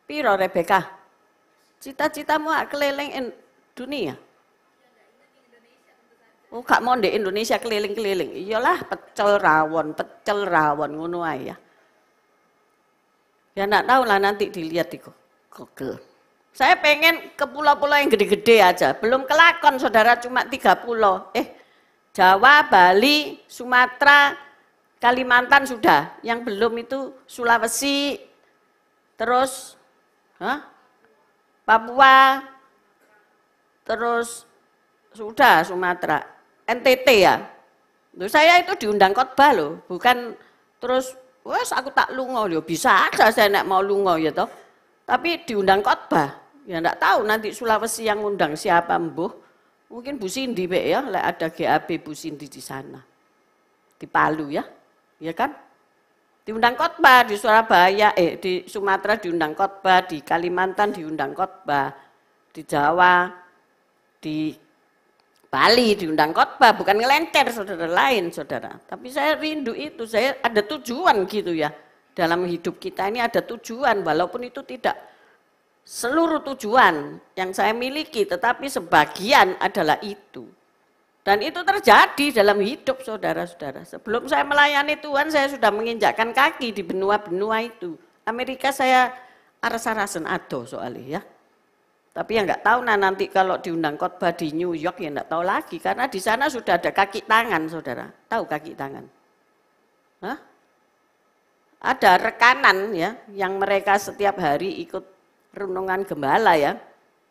Piro Rebecca? Cita-citamu keliling dunia? Oh, gak mau di Indonesia keliling-keliling. Iyalah pecel rawon ngono ae ya. Ya enggak tahu lah, nanti dilihat di Google. Saya pengen ke pulau-pulau yang gede-gede aja, belum kelakon saudara, cuma 3 pulau. Jawa, Bali, Sumatera, Kalimantan sudah. Yang belum itu Sulawesi, terus Papua, terus sudah Sumatera, NTT ya. Loh, saya itu diundang khotbah loh, bukan terus wes aku tak lungo loh, bisa aja saya nek mau lungo ya toh. Tapi diundang khotbah, ya enggak tahu nanti Sulawesi yang undang siapa mbuh. Mungkin Bu Cindy ya, lek ada GAB Bu Cindy di sana. Di Palu ya. Ya kan? Diundang khotbah di Surabaya, di Sumatera diundang khotbah, di Kalimantan diundang khotbah, di Jawa, di Bali diundang khotbah, bukan ngelengker saudara lain saudara. Tapi saya rindu itu, saya ada tujuan gitu ya. Dalam hidup kita ini ada tujuan, walaupun itu tidak seluruh tujuan yang saya miliki, tetapi sebagian adalah itu. Dan itu terjadi dalam hidup saudara-saudara. Sebelum saya melayani Tuhan, saya sudah menginjakkan kaki di benua-benua itu. Amerika saya aras-arasen ado soalnya ya. Tapi yang nggak tahu nanti kalau diundang khotbah di New York ya nggak tahu lagi, karena di sana sudah ada kaki tangan saudara. Tahu kaki tangan? Hah? Ada rekanan ya, yang mereka setiap hari ikut renungan gembala ya.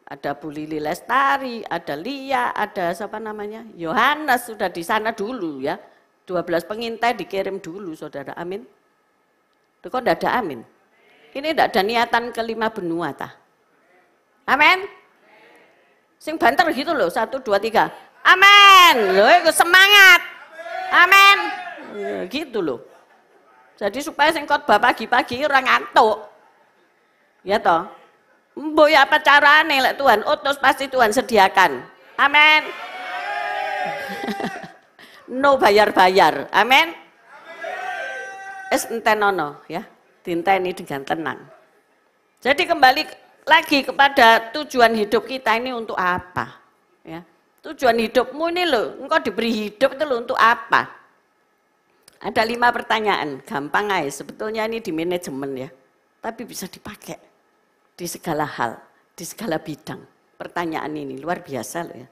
Ada Bu Lili Lestari, ada Lia, ada siapa namanya? Yohanes sudah di sana dulu ya. 12 pengintai dikirim dulu saudara, amin. Itu kok enggak ada amin? Ini enggak ada niatan ke 5 benua tah. Amin. Sing banter gitu loh, 1, 2, 3. Amin. Loh itu semangat. Amin. Gitu loh. Jadi supaya sing khotbah pagi-pagi orang ngantuk. Ya toh. Mbok ya apa carane lek Tuhan utus pasti Tuhan sediakan. Amin. No bayar-bayar. Amin. Es entenono ya. Dinteni dengan tenang. Jadi kembali lagi kepada tujuan hidup kita ini untuk apa? Ya. Tujuan hidupmu ini loh, engkau diberi hidup itu loh untuk apa? Ada 5 pertanyaan, gampang aja. Sebetulnya ini di manajemen ya, tapi bisa dipakai di segala hal, di segala bidang. Pertanyaan ini luar biasa loh ya.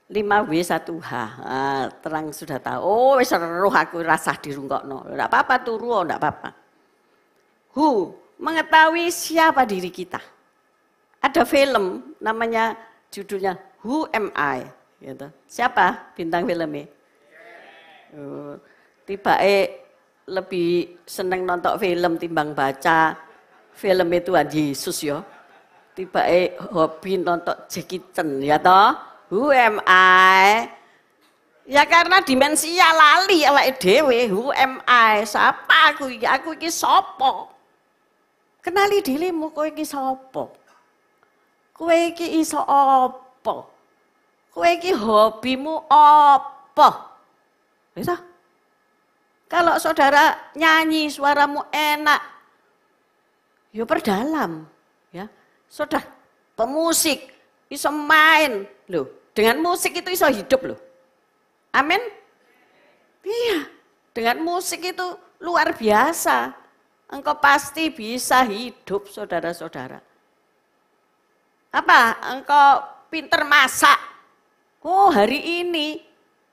5W1H, terang sudah tahu. Oh, seru aku rasa dirungokno. Enggak apa-apa turu, enggak apa-apa. Who, mengetahui siapa diri kita. Ada film namanya judulnya Who Am I? Gitu. Siapa bintang filmnya? Tiba lebih seneng nonton film timbang baca film itu Yesus ya. Tiba hobi nonton Jackie Chan ya toh. Who am I? Ya karena dimensia lali awake dhewe. Who am I? Siapa aku iki? Aku iki sapa? Kenali dirimu, kowe iki sapa? Kowe iki iso apa? Kowe iki hobimu apa? Bisa? Kalau saudara nyanyi suaramu enak, ya perdalam, ya. Saudara pemusik iso main, loh. Dengan musik itu iso hidup loh. Amin. Iya, dengan musik itu luar biasa. Engkau pasti bisa hidup saudara-saudara. Apa? Engkau pinter masak. Oh hari ini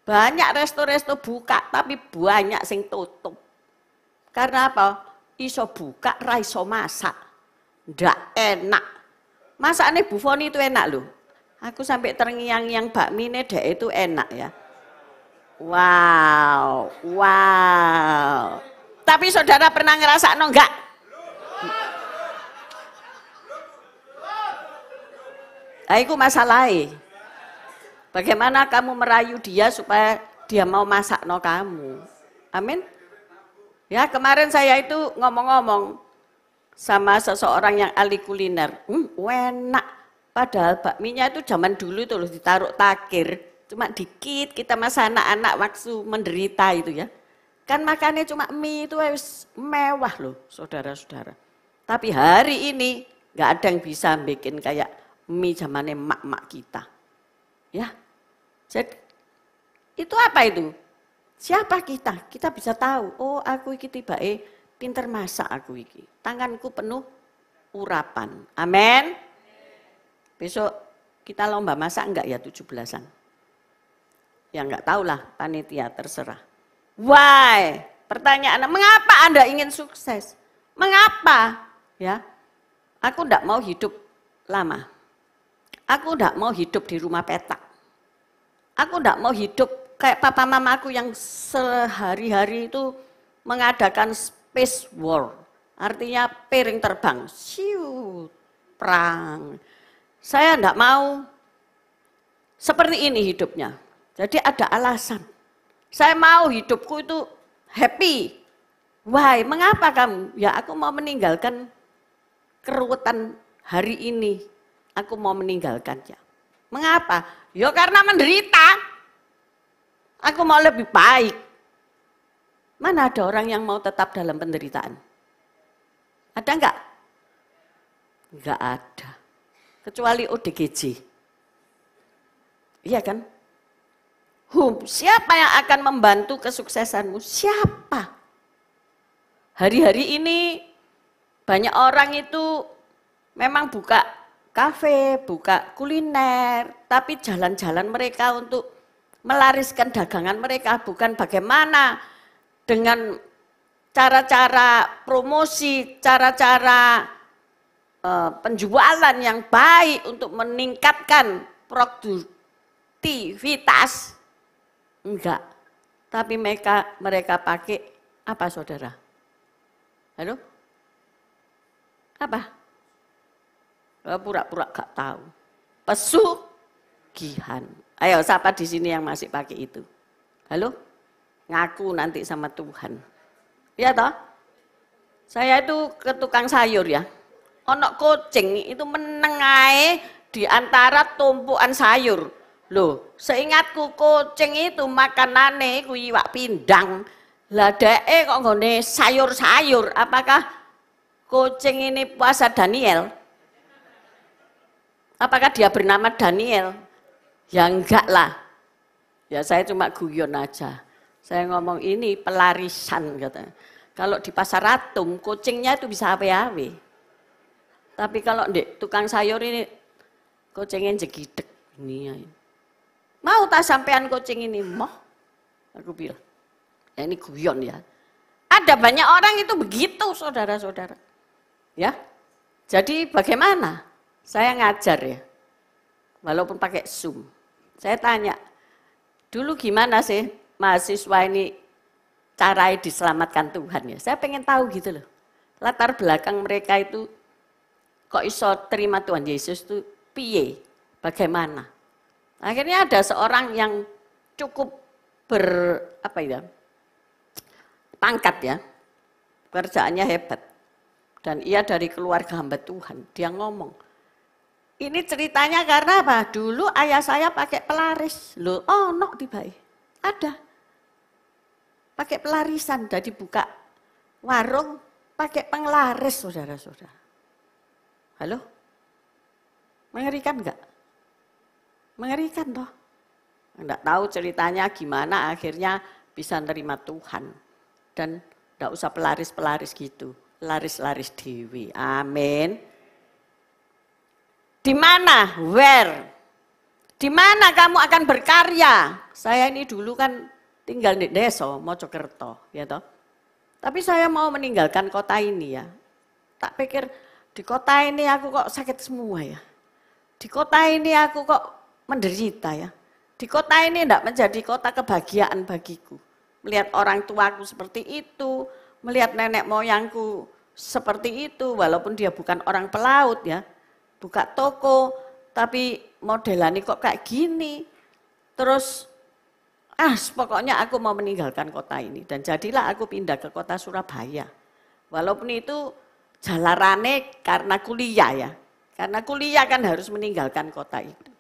banyak resto-resto buka tapi banyak sing tutup. Karena apa? Iso buka, ra iso masak. Ndak enak. Masaknya Bu Foni itu enak loh. Aku sampai terngiang-ngiang bakmine dek itu enak ya. Wow, wow. Tapi saudara pernah ngerasa enggak? Nah, itu masalahnya. Bagaimana kamu merayu dia supaya dia mau masak no kamu? Amin. Ya kemarin saya itu ngomong-ngomong sama seseorang yang ahli kuliner. Enak. Padahal bakminya itu zaman dulu itu loh ditaruh takir. Cuma dikit kita masa anak-anak waktu menderita itu ya. Kan makannya cuma mie itu mewah loh saudara-saudara. Tapi hari ini nggak ada yang bisa bikin kayak mie zamannya mak-mak kita. Ya, jadi itu apa itu? Siapa kita? Kita bisa tahu. Oh aku iki tiba pinter masak aku iki. Tanganku penuh urapan. Amin. Besok kita lomba masak enggak ya 17-an? Ya enggak tahulah, panitia terserah. Why? Pertanyaan, mengapa Anda ingin sukses? Mengapa? Ya, aku enggak mau hidup lama. Aku enggak mau hidup di rumah petak. Aku enggak mau hidup kayak papa mamaku yang sehari-hari itu mengadakan space war. Artinya piring terbang, siu, perang. Saya enggak mau seperti ini hidupnya. Jadi ada alasan. Saya mau hidupku itu happy. Why? Mengapa kamu? Ya aku mau meninggalkan keruwetan hari ini. Aku mau meninggalkannya. Mengapa? Ya karena menderita. Aku mau lebih baik. Mana ada orang yang mau tetap dalam penderitaan? Ada enggak? Enggak ada. Kecuali ODGJ. Iya kan? Siapa yang akan membantu kesuksesanmu? Siapa? Hari-hari ini banyak orang itu memang buka kafe, buka kuliner, tapi jalan-jalan mereka untuk melariskan dagangan mereka bukan bagaimana dengan cara-cara promosi, cara-cara penjualan yang baik untuk meningkatkan produktivitas. Enggak. Tapi mereka pakai apa saudara? Halo? Apa? Pura-pura gak tahu. Pesugihan. Ayo siapa di sini yang masih pakai itu? Halo? Ngaku nanti sama Tuhan. Iya toh? Saya itu ke tukang sayur ya. Ono kucing itu menengai di antara tumpukan sayur. Loh, seingatku kucing itu makanane ku iwak pindang. Lah dheke kok nggone sayur-sayur. Apakah kucing ini puasa Daniel? Apakah dia bernama Daniel? Ya enggak lah. Ya saya cuma guyon aja. Saya ngomong ini pelarisan katanya. Kalau di pasar Atum kucingnya itu bisa awe-awe. Tapi kalau di tukang sayur ini kucingnya jegidek ini ya. Mau tak sampean kucing ini? Mau? Aku bilang. Ya ini guyon ya. Ada banyak orang itu begitu saudara-saudara. Ya. Jadi bagaimana? Saya ngajar ya. Walaupun pakai Zoom. Saya tanya, dulu gimana sih mahasiswa ini caranya diselamatkan Tuhan ya? Saya pengen tahu gitu loh. Latar belakang mereka itu kok iso terima Tuhan Yesus itu piye? Bagaimana? Akhirnya ada seorang yang cukup pangkat ya, pekerjaannya hebat. Dan ia dari keluarga hamba Tuhan. Dia ngomong, ini ceritanya karena apa? Dulu ayah saya pakai pelaris. Loh, no tiba-tiba. Ada. Pakai pelarisan, jadi buka warung pakai penglaris saudara-saudara. Halo? Mengerikan enggak? Mengerikan toh. Enggak tahu ceritanya gimana akhirnya bisa nerima Tuhan. Dan enggak usah pelaris-pelaris gitu. Laris-laris dewi. Amin. Di mana? Where? Di mana kamu akan berkarya? Saya ini dulu kan tinggal di desa Mojokerto, ya toh. Tapi saya mau meninggalkan kota ini ya. Tak pikir di kota ini aku kok sakit semua ya. Di kota ini aku kok menderita ya. Di kota ini tidak menjadi kota kebahagiaan bagiku. Melihat orang tuaku seperti itu, melihat nenek moyangku seperti itu, walaupun dia bukan orang pelaut ya. Buka toko, tapi modelannya kok kayak gini. Terus, pokoknya aku mau meninggalkan kota ini. Dan jadilah aku pindah ke kota Surabaya. Walaupun itu jalarane karena kuliah ya. Karena kuliah kan harus meninggalkan kota itu.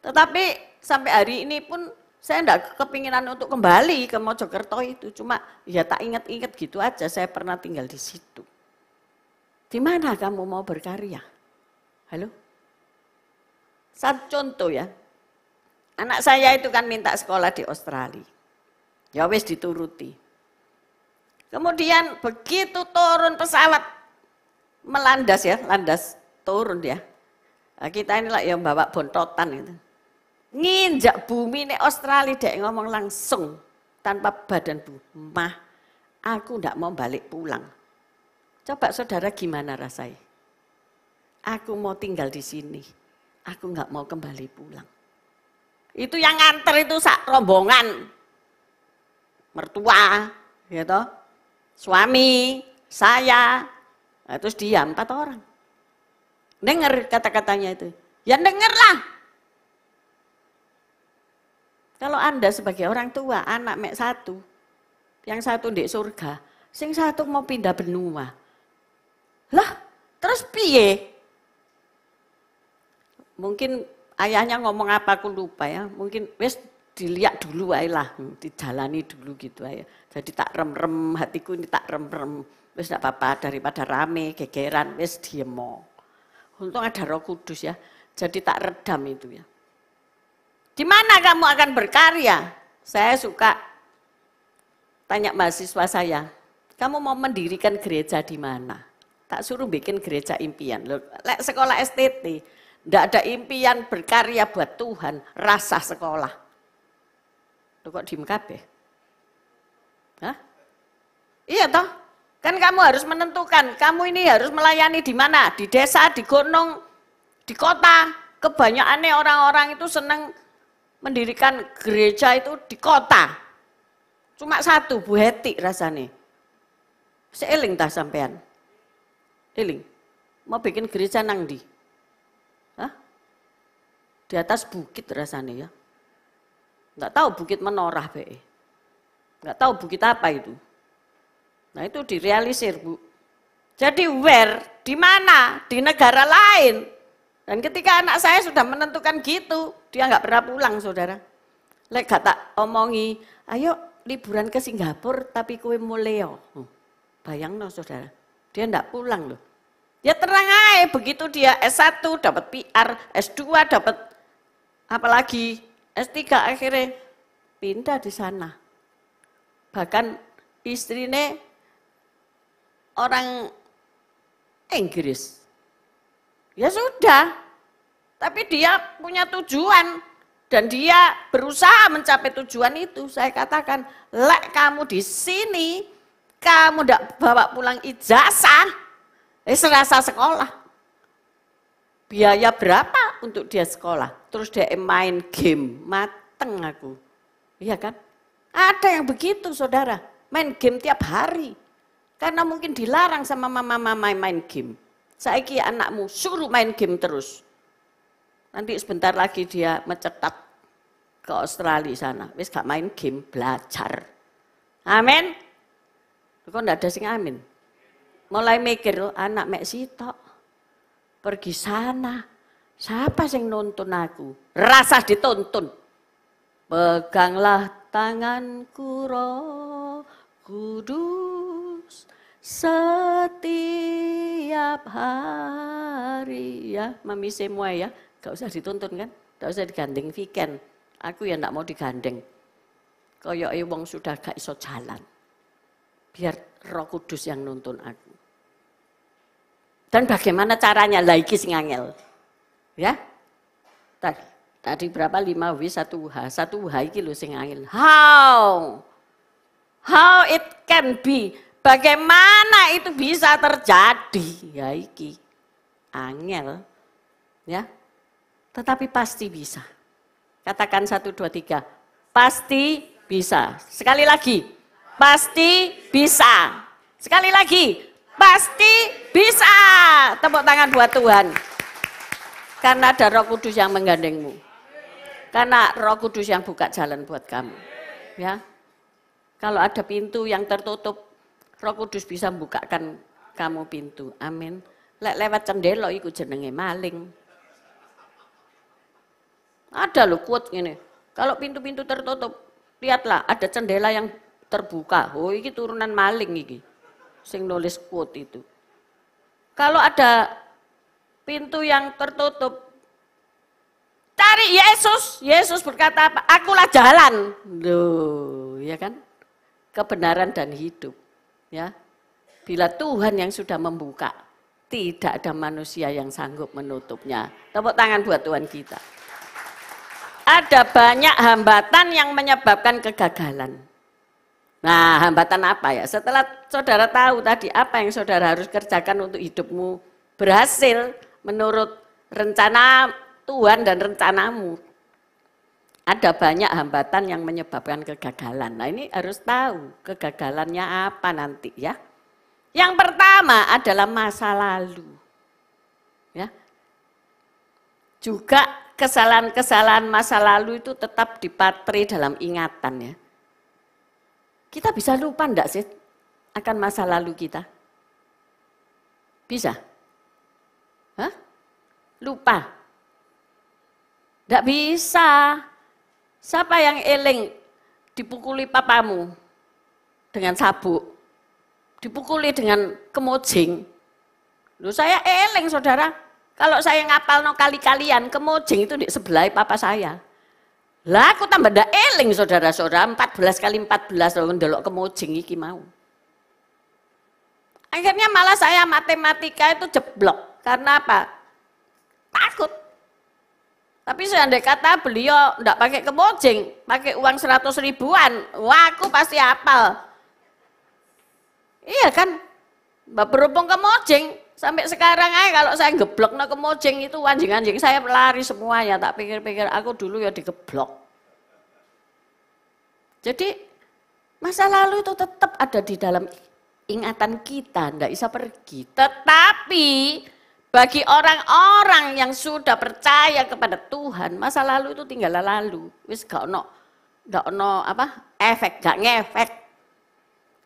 Tetapi sampai hari ini pun saya enggak kepinginan untuk kembali ke Mojokerto itu. Cuma ya tak ingat-ingat gitu aja, saya pernah tinggal di situ. Di mana kamu mau berkarya? Halo? Satu contoh ya. Anak saya itu kan minta sekolah di Australia. Ya wis dituruti. Kemudian begitu turun pesawat, melandas ya, landas turun dia. Nah, kita inilah yang bawa bontotan itu. Nginjak bumi nih Australia, dia ngomong langsung tanpa badan bu, mah aku ndak mau balik pulang. Coba saudara gimana rasanya? Aku mau tinggal di sini, aku nggak mau kembali pulang. Itu yang nganter itu sak rombongan, mertua, gitu, suami, saya, nah, terus dia 4 orang. Dengar kata-katanya itu, ya dengarlah. Kalau Anda sebagai orang tua, anak mek 1, yang 1 di surga, sing 1 mau pindah benua. Lah, terus piye? Mungkin ayahnya ngomong apa aku lupa ya, mungkin wes dilihat dulu aja lah, dijalani dulu gitu aja. Jadi tak rem-rem, hatiku ini tak rem-rem, wes tidak apa-apa daripada rame, gegeran, wes diem mau. Untung ada Roh Kudus ya, jadi tak redam itu ya. Di mana kamu akan berkarya? Saya suka tanya mahasiswa saya, kamu mau mendirikan gereja di mana? Tak suruh bikin gereja impian. Loh, sekolah STT, tidak ada impian berkarya buat Tuhan, rasa sekolah. Loh, kok diem kabeh? Hah? Iya toh? Kan kamu harus menentukan, kamu ini harus melayani di mana? Di desa, di gunung, di kota. Kebanyakannya orang-orang itu senang mendirikan gereja itu di kota. Cuma 1, Bu Heti rasanya. Seeling tah sampean? Eling, mau bikin gereja nang di? Hah? Di atas bukit rasanya ya. Enggak tahu bukit menorah be. Enggak tahu bukit apa itu. Nah itu direalisir Bu. Jadi where, di mana? Di negara lain. Dan ketika anak saya sudah menentukan gitu, dia enggak pernah pulang saudara. Lek gak tak omongi, ayo liburan ke Singapura tapi kue muleo. Bayang no saudara, dia enggak pulang loh. Ya tenang aja, begitu dia S1 dapat PR, S2 dapat apalagi S3 akhirnya pindah di sana. Bahkan istrinya orang Inggris. Ya sudah, tapi dia punya tujuan dan dia berusaha mencapai tujuan itu. Saya katakan, lek kamu di sini, kamu tidak bawa pulang ijazah, serasa sekolah. Biaya berapa untuk dia sekolah? Terus dia main game, mateng aku. Iya kan? Ada yang begitu saudara, main game tiap hari. Karena mungkin dilarang sama mama-mama main game. Saiki anakmu suruh main game terus. Nanti sebentar lagi dia mencetak ke Australia sana. Wis gak main game, belajar. Amin. Kok ndak ada sing amin? Mulai mikir, anak mek sitok pergi sana, siapa yang nonton aku? Rasa dituntun. Peganglah tanganku Roh Kudus setiap hari ya, mami semua ya, gak usah dituntun kan, gak usah digandeng weekend. Aku ya ndak mau digandeng. Koyoke wong sudah gak iso jalan. Biar Roh Kudus yang nuntun aku. Dan bagaimana caranya? Laiki sing angel. Ya. Tadi berapa? 5W 1H. 1H iki lho sing angel. How it can be? Bagaimana itu bisa terjadi? Ya iki. Angel. Ya. Tetapi pasti bisa. Katakan 1 2 3. Pasti bisa. Sekali lagi. Pasti bisa. Sekali lagi. Pasti bisa. Tepuk tangan buat Tuhan. Karena ada Roh Kudus yang menggandengmu. Karena Roh Kudus yang buka jalan buat kamu. Ya. Kalau ada pintu yang tertutup, Roh Kudus bisa membukakan kamu pintu. Amin. Lewat cendela iku jenenge maling. Ada loh quote ini. Kalau pintu-pintu tertutup, lihatlah ada jendela yang terbuka. Oh, ini turunan maling iki. Sing nulis quote itu. Kalau ada pintu yang tertutup, cari Yesus. Yesus berkata apa? Akulah jalan. Loh, ya kan? Kebenaran dan hidup. Ya. Bila Tuhan yang sudah membuka, tidak ada manusia yang sanggup menutupnya. Tepuk tangan buat Tuhan kita. Ada banyak hambatan yang menyebabkan kegagalan. Nah, hambatan apa ya? Setelah saudara tahu tadi apa yang saudara harus kerjakan untuk hidupmu berhasil menurut rencana Tuhan dan rencanamu. Ada banyak hambatan yang menyebabkan kegagalan. Nah, ini harus tahu kegagalannya apa nanti ya. Yang pertama adalah masa lalu. Ya. Juga kesalahan-kesalahan masa lalu itu tetap dipatri dalam ingatan ya. Kita bisa lupa enggak sih akan masa lalu kita? Bisa? Hah? Lupa? Enggak bisa. Siapa yang eling dipukuli papamu dengan sabuk? Dipukuli dengan kemojing? Loh, saya eling saudara. Kalau saya ngapal no kali-kalian, kemojing itu di sebelah papa saya. Lah aku tambah ndak eling saudara-saudara, 14 kali 14 loh ndelok kemojing iki mau. Akhirnya malah saya matematika itu jeblok. Karena apa? Takut. Tapi seandainya kata beliau ndak pakai kemojing, pakai uang 100 ribuan, wah aku pasti hafal. Iya kan? Berhubung kemojing, sampai sekarang aja kalau saya geblok no kemojing itu anjing-anjing saya lari semuanya. Tak pikir-pikir aku dulu ya digeblok. Jadi masa lalu itu tetap ada di dalam ingatan kita, ndak bisa pergi. Tetapi bagi orang-orang yang sudah percaya kepada Tuhan, masa lalu itu tinggal lalu. Wis gak ono apa? Efek, gak ngefek.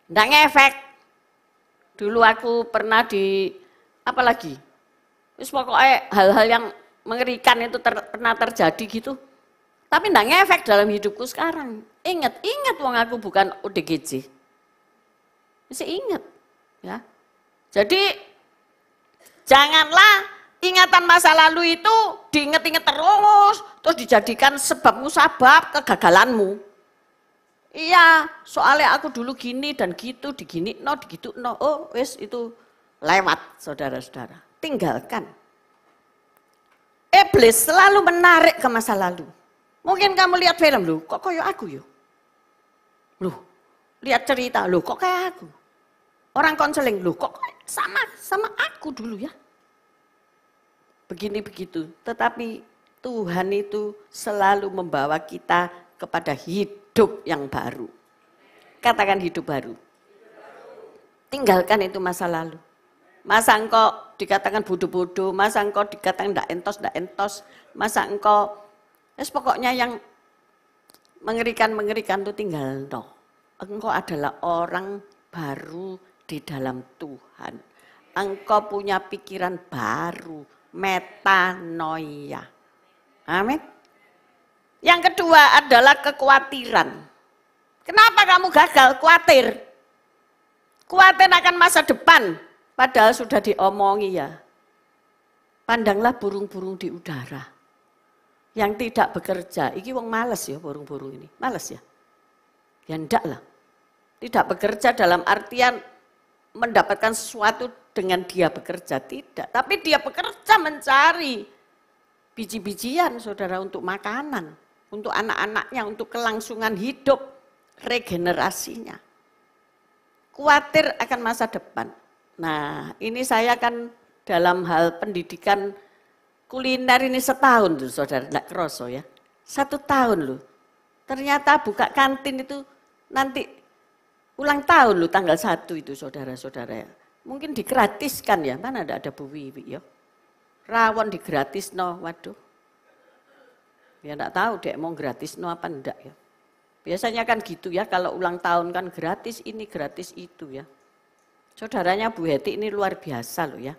Ndak ngefek. Dulu aku pernah di apa lagi? Wis pokoknya hal-hal yang mengerikan itu pernah terjadi gitu. Tapi enggak ngefek dalam hidupku sekarang. Ingat wong aku bukan ODGJ. Masih ingat ya. Jadi janganlah ingatan masa lalu itu diingat-ingat terus dijadikan sebab musabab kegagalanmu. Iya, soalnya aku dulu gini dan gitu, digitu no. Oh, wes itu lewat, saudara-saudara. Tinggalkan. Iblis selalu menarik ke masa lalu. Mungkin kamu lihat film, loh, kok kayak aku yo? Loh, lihat cerita, loh, kok kayak aku? Orang konseling, loh, kok sama aku dulu ya? Begini begitu. Tetapi Tuhan itu selalu membawa kita kepada hidup yang baru. Katakan hidup baru. Tinggalkan itu masa lalu. Masa engkau dikatakan bodoh-bodoh, masa engkau dikatakan ndak entos, masa engkau pokoknya yang mengerikan itu tinggal toh. Engkau adalah orang baru di dalam Tuhan. Engkau punya pikiran baru, metanoia. Amin. Yang kedua adalah kekhawatiran. Kenapa kamu gagal? Khawatir. Khawatir akan masa depan. Padahal sudah diomongi ya. Pandanglah burung-burung di udara. Yang tidak bekerja. Iki wong males ya burung-burung ini. Males ya? Ya ndak lah. Tidak bekerja dalam artian mendapatkan sesuatu dengan dia bekerja. Tidak. Tapi dia bekerja mencari biji-bijian saudara untuk makanan. Untuk anak-anaknya, untuk kelangsungan hidup, regenerasinya. Khawatir akan masa depan. Nah, ini saya kan dalam hal pendidikan kuliner ini setahun tuh saudara, enggak kroso ya. 1 tahun loh. Ternyata buka kantin itu nanti ulang tahun loh tanggal 1 itu saudara-saudara ya. Mungkin digratiskan ya, mana ada Bu Wiwi ya. Rawon digratis no, waduh. Ya enggak tahu dek mau gratis no apa enggak ya. Biasanya kan gitu ya, kalau ulang tahun kan gratis ini, gratis itu ya. Saudaranya Bu Heti ini luar biasa loh ya.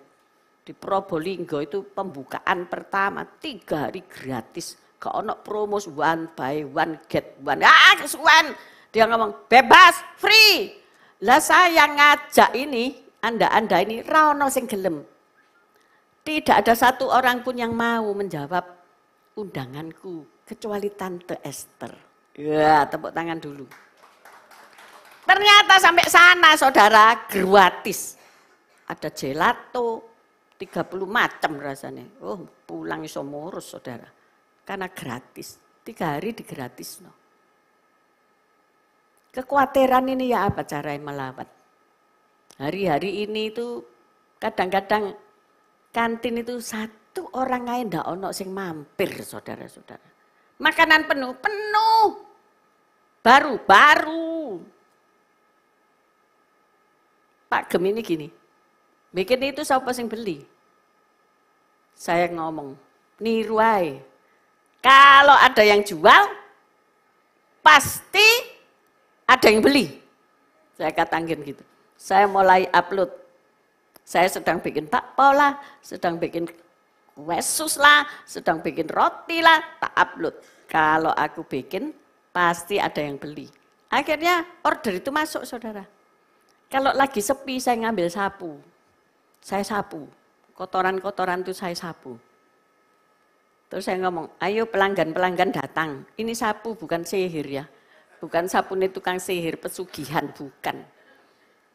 Di Probolinggo itu pembukaan pertama 3 hari gratis. Gak ono promos 1 buy 1 get 1. Kesuwen. Dia ngomong bebas, free. Lah saya ngajak ini, anda ini raono sing gelem. Tidak ada satu orang pun yang mau menjawab undanganku kecuali Tante Esther. Ya, tepuk tangan dulu. Ternyata sampai sana saudara gratis. Ada gelato, 30 macam rasanya. Oh pulang iso ngurus saudara. Karena gratis, 3 hari digratis. No. Kekhawatiran ini ya apa cara melawan? Hari-hari ini itu kadang-kadang kantin itu satu orang aja ndak ono sing mampir saudara-saudara. Makanan penuh. Baru. Pak Gem ini gini, bikin itu siapa sing beli? Saya ngomong, niru ae. Kalau ada yang jual, pasti ada yang beli. Saya katakan gitu. Saya mulai upload. Saya sedang bikin bakpao lah, sedang bikin kue sus lah, sedang bikin roti lah, tak upload. Kalau aku bikin, pasti ada yang beli. Akhirnya order itu masuk saudara. Kalau lagi sepi saya ngambil sapu. Saya sapu. Kotoran-kotoran itu saya sapu. Terus saya ngomong, ayo pelanggan-pelanggan datang. Ini sapu bukan sihir ya. Bukan sapu ini tukang sihir, pesugihan, bukan.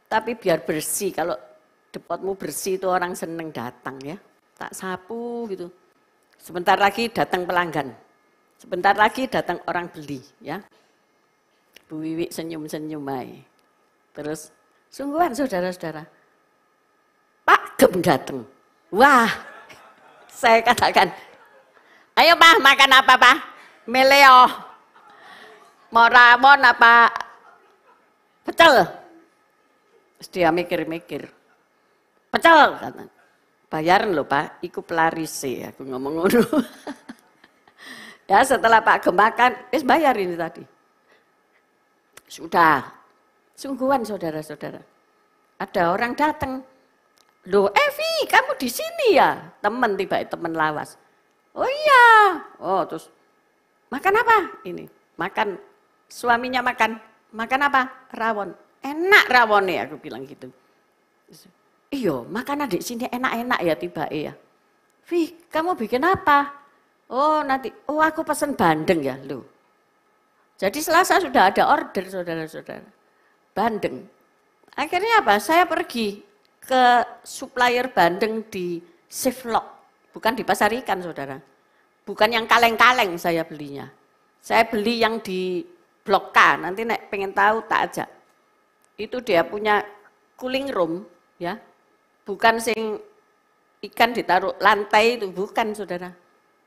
Tapi biar bersih, kalau depotmu bersih itu orang seneng datang ya. Tak sapu gitu. Sebentar lagi datang pelanggan. Sebentar lagi datang orang beli ya. Bu Wiwi senyum-senyum aja. Terus sungguhan saudara-saudara, Pak Gem datang. Wah, saya katakan, ayo Pak makan apa Pak? Meleo, mau rawon apa? Pecel. Terus dia mikir-mikir, pecel kata. Bayaran loh Pak, iku pelarise, aku ngomong ngono. Ya setelah Pak Gem makan, bayar ini tadi. Sudah. Sungguhan saudara-saudara. Ada orang datang. Loh Evi, kamu di sini ya? Teman teman lawas. Oh iya. Oh terus, makan apa? Ini, makan, suaminya makan. Makan apa? Rawon. Enak rawonnya, aku bilang gitu. Iyo, makan di sini enak-enak ya tiba ya. Vi, kamu bikin apa? Oh nanti, oh aku pesen bandeng ya. Loh. Jadi Selasa sudah ada order saudara-saudara. Bandeng. Akhirnya apa? Saya pergi ke supplier bandeng di Sivlok. Bukan di pasar ikan saudara. Bukan yang kaleng-kaleng saya belinya. Saya beli yang di Blok K. Nanti nek pengen tahu tak ajak. Itu dia punya cooling room ya. Bukan sing ikan ditaruh lantai itu. Bukan saudara.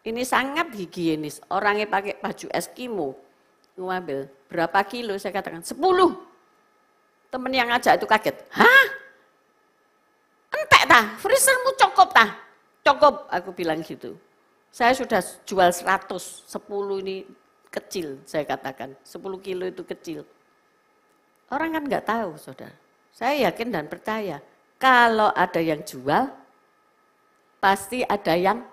Ini sangat higienis. Orangnya pakai baju Eskimo. Ngambil berapa kilo? Saya katakan 10. Temen yang ngajak itu kaget. Hah? Entek tah? Freezermu cukup tah? Cukup, aku bilang gitu. Saya sudah jual 100, 10 ini kecil, saya katakan. 10 kilo itu kecil. Orang kan nggak tahu, saudara. Saya yakin dan percaya. Kalau ada yang jual, pasti ada yang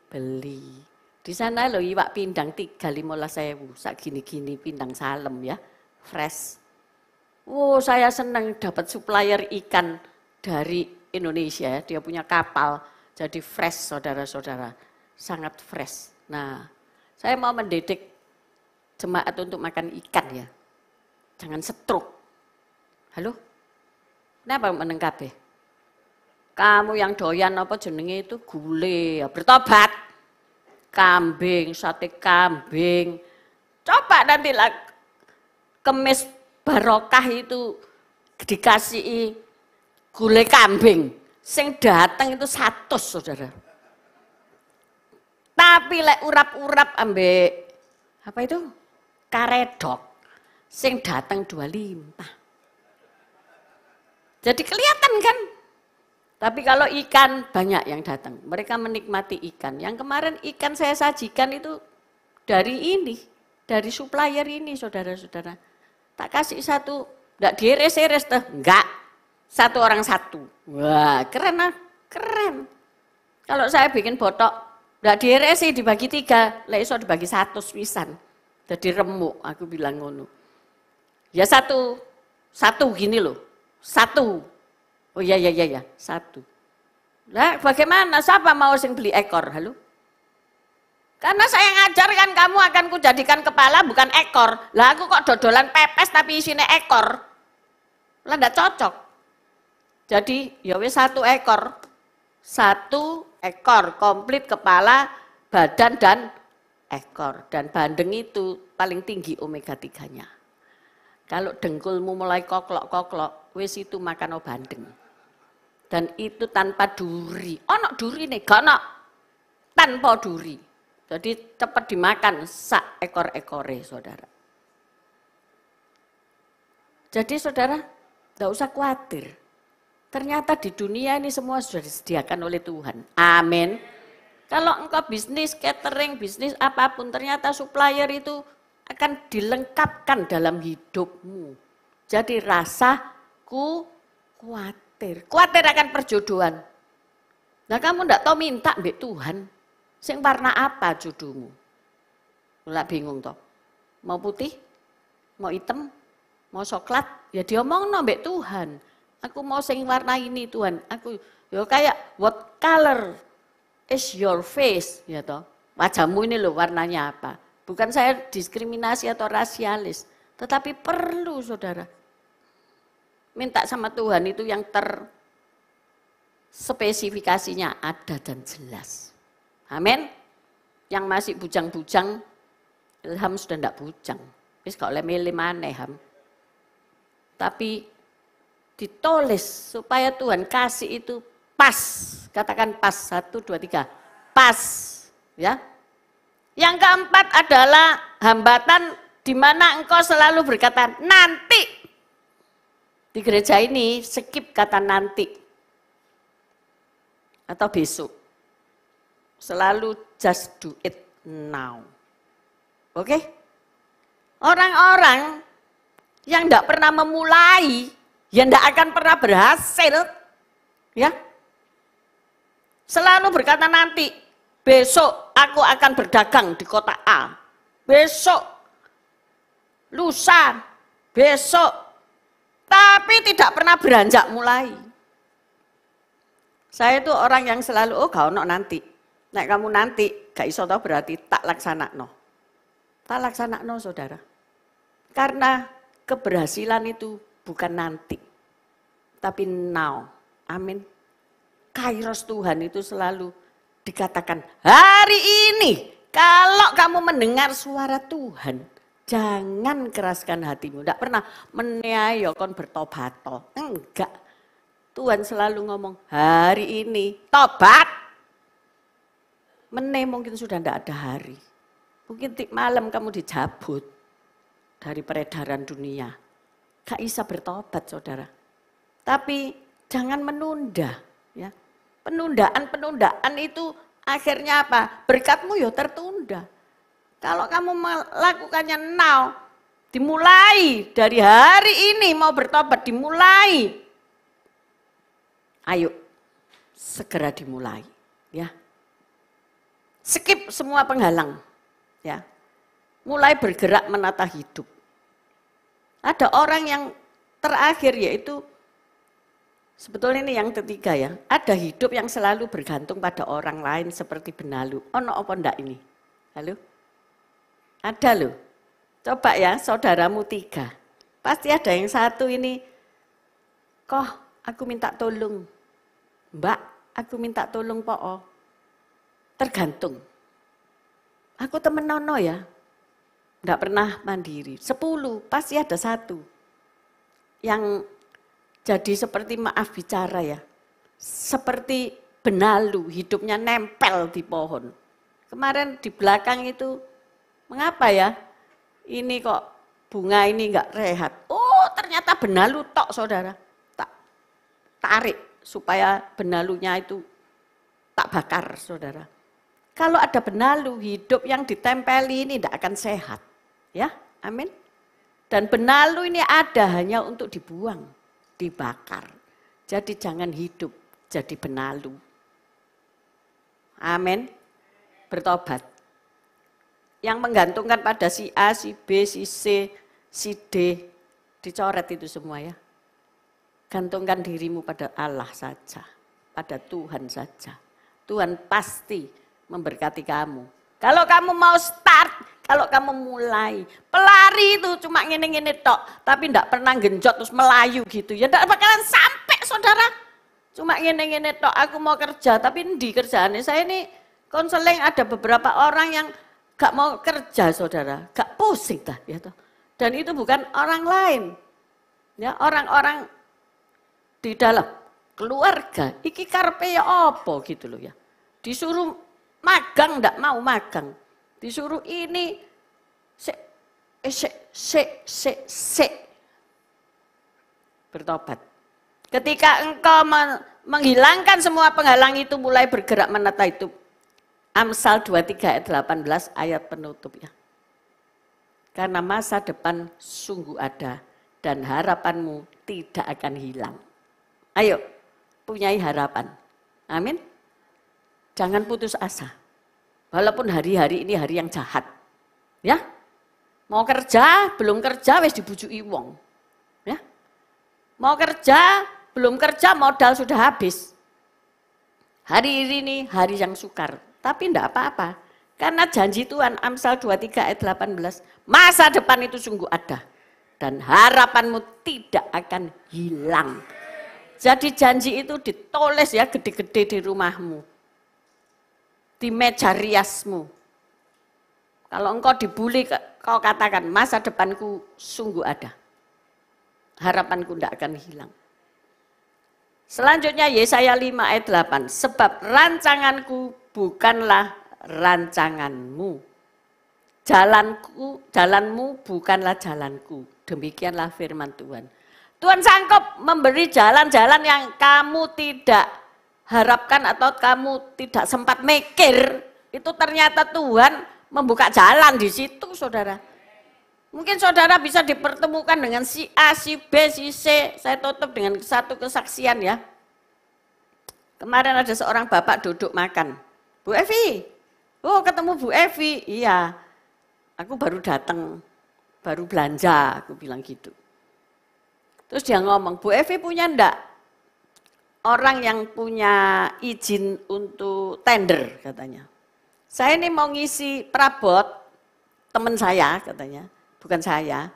beli. Di sana loh iwak pindang 3.15.000, sak gini-gini pindang salem ya, fresh. Oh, saya senang dapat supplier ikan dari Indonesia. Dia punya kapal, jadi fresh saudara-saudara. Sangat fresh. Nah, saya mau mendidik jemaat untuk makan ikan ya. Jangan stroke. Halo? Kenapa meneng kabeh? Kamu yang doyan apa jenenge itu gule, ya bertobat. Kambing, sate kambing. Coba nanti lah kemis barokah itu dikasih gulai kambing, sing datang itu 100 saudara. Tapi lek urap-urap ambek apa itu karedok, sing datang 25. Jadi kelihatan kan? Tapi kalau ikan banyak yang datang, mereka menikmati ikan. Yang kemarin ikan saya sajikan itu dari ini, dari supplier ini saudara-saudara. Tak kasih satu, enggak dieres-eres tuh, enggak. Satu orang satu. Wah, keren ah, keren. Kalau saya bikin botok, enggak dieresi dibagi 3, lek iso dibagi 1 pisan. Jadi remuk, aku bilang ngono. Ya satu gini loh, 1. Oh iya, 1. Lah bagaimana, siapa mau sing beli ekor, halo? Karena saya ngajarkan kamu akan kujadikan kepala bukan ekor. Lah aku kok dodolan pepes tapi isinya ekor. Lah enggak cocok. Jadi ya wis 1 ekor. 1 ekor komplit kepala, badan dan ekor. Dan bandeng itu paling tinggi omega 3-nya. Kalau dengkulmu mulai koklok-koklok, wis itu makan bandeng. Dan itu tanpa duri. Ono duri nih, gak ono. Tanpa duri. Jadi cepat dimakan sak ekor-ekore, saudara. Jadi saudara, tidak usah khawatir. Ternyata di dunia ini semua sudah disediakan oleh Tuhan. Amin. Kalau engkau bisnis, catering, bisnis apapun, ternyata supplier itu akan dilengkapkan dalam hidupmu. Jadi rasaku khawatir. Khawatir akan perjodohan. Nah kamu tidak tahu minta mbak Tuhan. Sing warna apa jodohmu? Mulai bingung toh. Mau putih? Mau hitam? Mau coklat? Ya diomongno mbak Tuhan. Aku mau sing warna ini Tuhan. Aku ya kayak what color is your face ya toh. Wajahmu ini loh warnanya apa? Bukan saya diskriminasi atau rasialis, tetapi perlu saudara minta sama Tuhan itu yang terspesifikasinya ada dan jelas. Amin. Yang masih bujang-bujang, ilham sudah tidak bujang. Wis gak oleh milih maneh ham. Tapi ditulis supaya Tuhan kasih itu pas. Katakan pas, 1, 2, 3. Pas. Ya. Yang keempat adalah hambatan di mana engkau selalu berkata nanti. Di gereja ini skip kata nanti. Atau besok. Selalu just do it now. Oke? Orang-orang yang tidak pernah memulai, yang tidak akan pernah berhasil, ya, selalu berkata nanti, besok aku akan berdagang di kota A, besok, lusa, besok, tapi tidak pernah beranjak mulai. Saya itu orang yang selalu, oh gak ono nanti, nek kamu nanti, gak iso tau berarti tak laksanakno. Tak laksanakno saudara. Karena keberhasilan itu bukan nanti, tapi now. Amin. Kairos Tuhan itu selalu dikatakan hari ini. Kalau kamu mendengar suara Tuhan, jangan keraskan hatimu. Tidak pernah meneayo kon bertobat. Enggak. Tuhan selalu ngomong hari ini tobat. Meneh mungkin sudah tidak ada hari. Mungkin malam kamu dicabut dari peredaran dunia. Gak bisa bertobat saudara. Tapi jangan menunda. Ya. Penundaan itu akhirnya apa? Berkatmu ya tertunda. Kalau kamu melakukannya now, dimulai dari hari ini mau bertobat, dimulai. Ayo, segera dimulai. Ya. Skip semua penghalang. Ya. Mulai bergerak menata hidup. Ada orang yang terakhir yaitu, sebetulnya ini yang ketiga ya, ada hidup yang selalu bergantung pada orang lain seperti benalu. Ono apa ndak ini? Halo? Ada loh. Coba ya saudaramu 3. Pasti ada yang satu ini, kok aku minta tolong. Mbak, aku minta tolong po. Tergantung. Aku temen nono ya. Tidak pernah mandiri. 10, pasti ada 1. Yang jadi seperti maaf bicara ya. Seperti benalu, hidupnya nempel di pohon. Kemarin di belakang itu, mengapa ya? Ini kok bunga ini enggak rehat. Oh ternyata benalu tok saudara. Tak tarik supaya benalunya itu tak bakar saudara. Kalau ada benalu, hidup yang ditempeli ini tidak akan sehat. Ya, amin. Dan benalu ini ada hanya untuk dibuang, dibakar. Jadi jangan hidup jadi benalu. Amin. Bertobat. Yang menggantungkan pada si A, si B, si C, si D, dicoret itu semua ya. Gantungkan dirimu pada Allah saja, pada Tuhan saja. Tuhan pasti memberkati kamu. Kalau kamu mau start, kalau kamu mulai. Pelari itu cuma ngene-ngene tok, tapi ndak pernah genjot terus melayu gitu. Ya ndak bakalan sampai, saudara. Cuma ngene-ngene tok, aku mau kerja, tapi di kerjaannya saya ini konseling ada beberapa orang yang gak mau kerja, saudara. Gak pusing dah, ya toh. Dan itu bukan orang lain. Ya, orang-orang di dalam keluarga, iki karpe ya apa gitu loh ya. Disuruh magang ndak mau magang. Disuruh ini bertobat. Ketika engkau menghilangkan semua penghalang itu mulai bergerak menata itu. Amsal 23 ayat 18 ayat penutup ya. Karena masa depan sungguh ada dan harapanmu tidak akan hilang. Ayo, punyai harapan. Amin. Jangan putus asa. Walaupun hari-hari ini hari yang jahat. Ya. Mau kerja, belum kerja wis dibujuki wong. Ya. Mau kerja, belum kerja modal sudah habis. Hari ini hari yang sukar, tapi enggak apa-apa. Karena janji Tuhan Amsal 23 ayat 18, masa depan itu sungguh ada dan harapanmu tidak akan hilang. Jadi janji itu ditulis ya gede-gede di rumahmu. Di meja riasmu. Kalau engkau dibully, kau katakan masa depanku sungguh ada. Harapanku tidak akan hilang. Selanjutnya Yesaya 5 ayat 8. Sebab rancanganku bukanlah rancanganmu. Jalanmu bukanlah jalanku. Demikianlah firman Tuhan. Tuhan sanggup memberi jalan-jalan yang kamu tidak harapkan atau kamu tidak sempat mikir. Itu ternyata Tuhan membuka jalan di situ, saudara. Mungkin saudara bisa dipertemukan dengan si A, si B, si C. Saya tutup dengan satu kesaksian ya. Kemarin ada seorang bapak duduk makan. Bu Evi, oh ketemu Bu Evi. Iya, aku baru datang, baru belanja, aku bilang gitu. Terus dia ngomong, Bu Evi punya enggak orang yang punya izin untuk tender katanya. Saya ini mau ngisi perabot, teman saya katanya, bukan saya.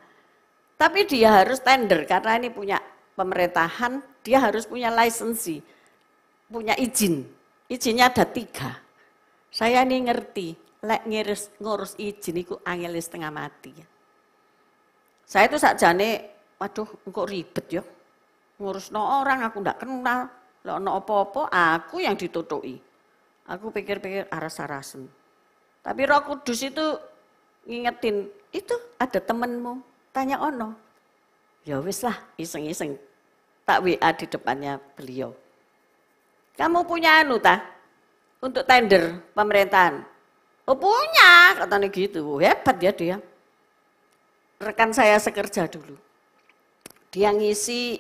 Tapi dia harus tender karena ini punya pemerintahan, dia harus punya lisensi, punya izin. Izinnya ada 3. Saya ini ngerti, lek ngurus izin itu angel setengah mati. Saya itu sakjane, waduh kok ribet ya. Ngurus no orang aku ndak kenal, lek no apa-apa aku yang ditutui. Aku pikir-pikir aras-arasen. Tapi Roh Kudus itu ngingetin, itu ada temenmu, tanya ono. Ya wis lah, iseng-iseng. Tak WA di depannya beliau. Kamu punya anu tah? Untuk tender pemerintahan. Oh punya, katanya gitu. Hebat ya dia. Rekan saya sekerja dulu. Dia ngisi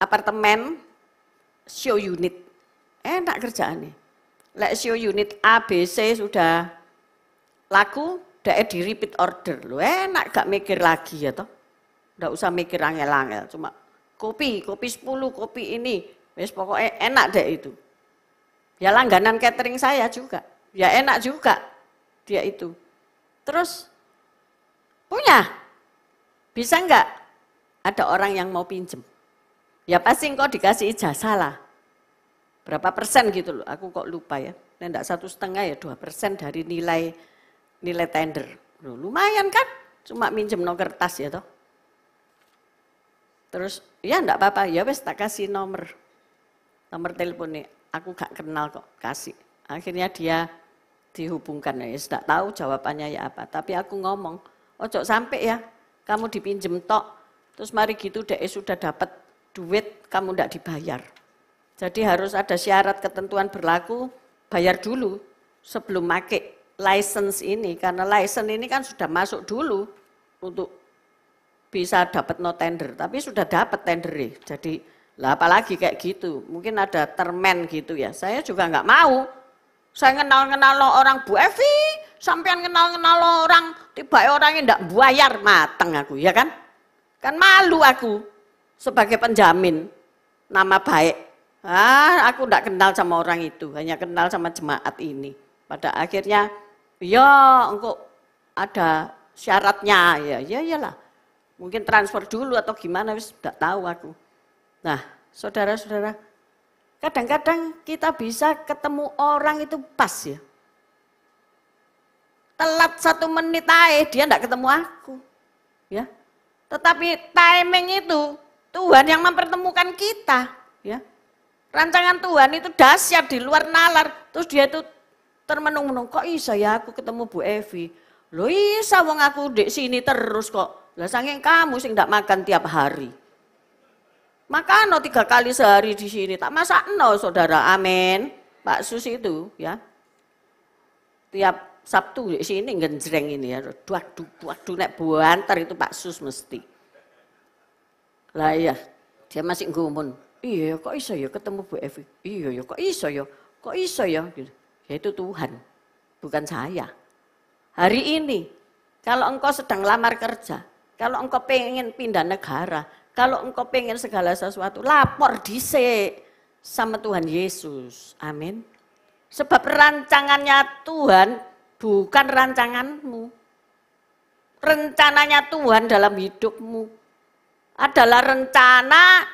apartemen show unit. Enak kerjaannya. Lek show unit A, B, C sudah laku, udah di repeat order. Lu enak gak mikir lagi ya toh. Nggak usah mikir angel-angel, cuma kopi 10, kopi ini. Wes pokoknya enak deh itu. Ya langganan catering saya juga. Ya enak juga dia itu. Terus punya? Bisa enggak? Ada orang yang mau pinjem. Ya pasti engkau dikasih ijazah lah. Berapa persen gitu loh, aku kok lupa ya. Enggak 1,5 ya 2% dari nilai tender. Loh, lumayan kan? Cuma minjem no kertas ya toh. Terus ya enggak apa-apa, ya wes tak kasih nomor teleponnya. Aku gak kenal kok, kasih. Akhirnya dia dihubungkan, ya tidak tahu jawabannya ya apa. Tapi aku ngomong, ojo sampai ya, kamu dipinjem tok, terus mari gitu deh sudah dapat duit, kamu tidak dibayar. Jadi harus ada syarat ketentuan berlaku, bayar dulu sebelum make license ini. Karena license ini kan sudah masuk dulu untuk bisa dapat no tender, tapi sudah dapat tender. Jadi lah apalagi kayak gitu, mungkin ada termen gitu ya. Saya juga nggak mau. Saya kenal orang Bu Evi, sampean kenal orang, tiba orangnya nggak bayar, mateng aku, ya kan? Kan malu aku sebagai penjamin nama baik. Aku nggak kenal sama orang itu, hanya kenal sama jemaat ini. Pada akhirnya, ya engkau ada syaratnya, ya iyalah. Mungkin transfer dulu atau gimana, wis tidak tahu aku. Nah, saudara-saudara, kadang-kadang kita bisa ketemu orang itu pas ya. Telat 1 menit aja, dia tidak ketemu aku. Ya. Tetapi timing itu Tuhan yang mempertemukan kita. Ya. Rancangan Tuhan itu dahsyat di luar nalar. Terus dia itu termenung-menung, kok bisa ya aku ketemu Bu Evi? Loh isa wong aku di sini terus kok. Lah saking kamu sing ndak makan tiap hari. Makano 3 kali sehari di sini, tak masakno saudara, amin. Pak Sus itu ya. Tiap Sabtu di sini genjreng ini ya, waduh nek buantar itu Pak Sus mesti. Lah iya, dia masih ngomong, iya kok iso ya ketemu Bu Evi, iya ya kok iso ya, ya itu Tuhan, bukan saya. Hari ini, kalau engkau sedang lamar kerja, kalau engkau pengen pindah negara, kalau engkau pengen segala sesuatu, lapor dhisik sama Tuhan Yesus, amin. Sebab rancangannya Tuhan bukan rancanganmu. Rencananya Tuhan dalam hidupmu adalah rencana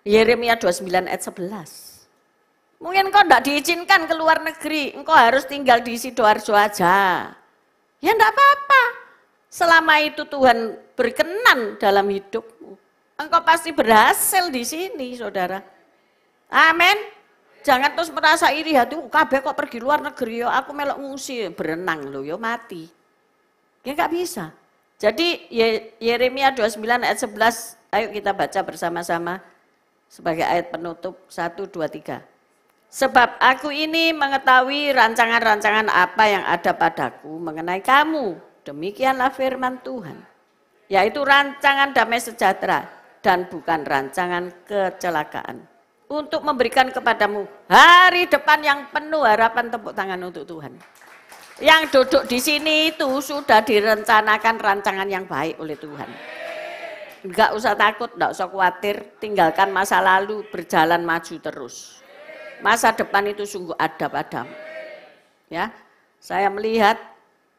Yeremia 29 ayat 11. Mungkin kau tidak diizinkan ke luar negeri, engkau harus tinggal di Sidoarjo aja. Ya enggak apa-apa. Selama itu Tuhan berkenan dalam hidupmu, engkau pasti berhasil di sini, saudara. Amin. Jangan terus merasa iri hati, kabeh kok pergi luar negeri, yo aku melok ngungsi, berenang loh, yo mati. Ya enggak bisa. Jadi Yeremia 29 ayat 11, ayo kita baca bersama-sama sebagai ayat penutup 1, 2, 3. Sebab aku ini mengetahui rancangan-rancangan apa yang ada padaku mengenai kamu. Demikianlah firman Tuhan. Yaitu rancangan damai sejahtera dan bukan rancangan kecelakaan. Untuk memberikan kepadamu hari depan yang penuh harapan. Tepuk tangan untuk Tuhan. Yang duduk di sini itu sudah direncanakan rancangan yang baik oleh Tuhan. Enggak usah takut, enggak usah khawatir, tinggalkan masa lalu, berjalan maju terus. Masa depan itu sungguh ada padamu. Ya, saya melihat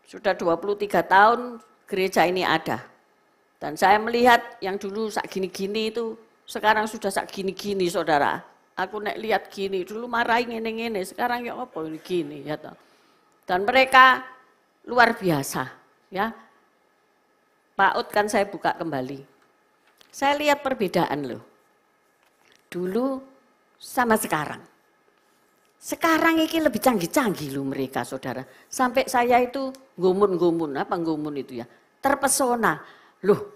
sudah 23 tahun gereja ini ada. Dan saya melihat yang dulu sak gini-gini itu sekarang sudah sak gini-gini, saudara. Aku nek lihat gini, dulu marahin ngene-ngene, sekarang ya apa ini gini ya toh. Dan mereka luar biasa, ya. Pak Ut kan saya buka kembali. Saya lihat perbedaan loh. Dulu sama sekarang. Sekarang ini lebih canggih-canggih loh mereka, saudara. Sampai saya itu gumun-gumun, apa gumun itu ya, terpesona. Loh,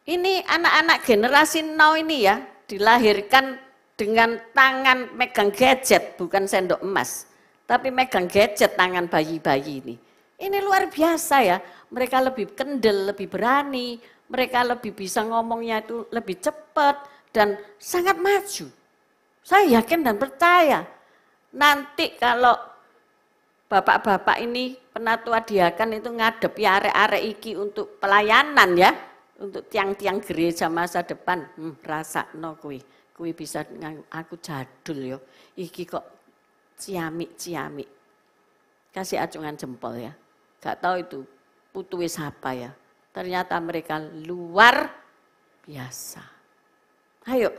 ini anak-anak generasi now ini ya, dilahirkan dengan tangan megang gadget, bukan sendok emas. Tapi megang gadget tangan bayi-bayi ini. Ini luar biasa ya, mereka lebih kendel, lebih berani, mereka lebih bisa ngomongnya itu lebih cepat dan sangat maju. Saya yakin dan percaya, nanti kalau bapak-bapak ini penatua diakan itu ngadepi arek-arek iki untuk pelayanan ya, untuk tiang-tiang gereja masa depan, rasakno kuwi bisa aku jadul yo, iki kok ciamik-ciamik. Kasih acungan jempol ya. Gak tahu itu putu siapa ya. Ternyata mereka luar biasa. Ayo,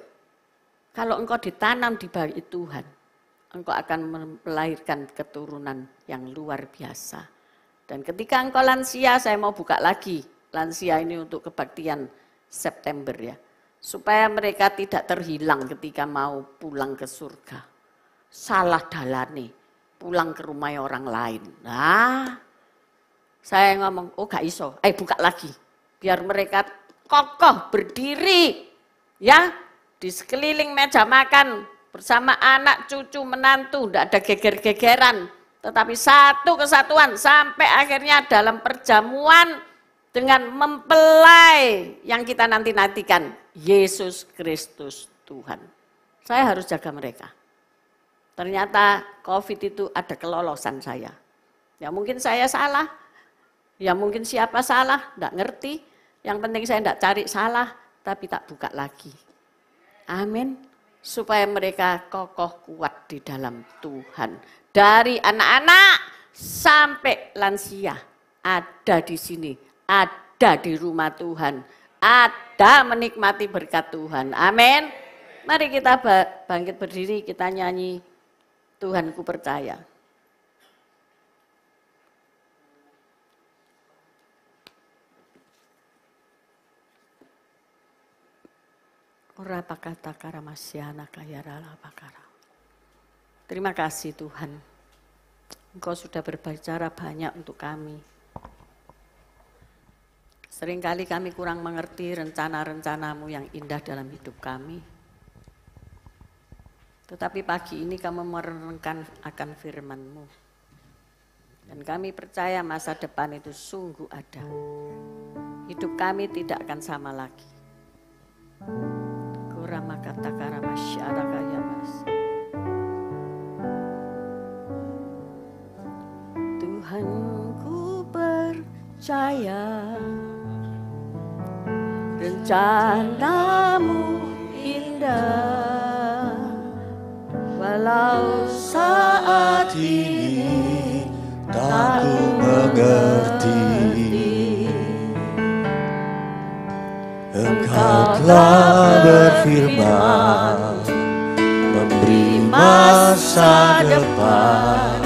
kalau engkau ditanam di bait Tuhan, engkau akan melahirkan keturunan yang luar biasa. Dan ketika engkau lansia, saya mau buka lagi lansia ini untuk kebaktian September ya. Supaya mereka tidak terhilang ketika mau pulang ke surga. Salah dalane, pulang ke rumah orang lain. Nah, saya ngomong, oh gak iso, buka lagi. Biar mereka kokoh berdiri ya di sekeliling meja makan bersama anak, cucu, menantu, tidak ada geger-gegeran. Tetapi satu kesatuan sampai akhirnya dalam perjamuan dengan mempelai yang kita nanti-nantikan, Yesus Kristus Tuhan. Saya harus jaga mereka. Ternyata COVID itu ada kelolosan saya. Ya mungkin saya salah, ya mungkin siapa salah, enggak ngerti. Yang penting saya enggak cari salah, tapi tak buka lagi. Amin. supaya mereka kokoh kuat di dalam Tuhan. Dari anak-anak sampai lansia ada di sini, ada di rumah Tuhan, ada menikmati berkat Tuhan. Amin. Mari kita bangkit berdiri, kita nyanyi Tuhanku percaya. Terima kasih Tuhan, Engkau sudah berbicara banyak untuk kami. Seringkali kami kurang mengerti rencana-rencana-Mu yang indah dalam hidup kami. Tetapi pagi ini kami merenungkan akan firman-Mu. Dan kami percaya masa depan itu sungguh ada. Hidup kami tidak akan sama lagi. Tuhanku percaya rencana-Mu indah, walau saat ini tak ku mengerti. Engkau telah berfirman, memberi masa depan,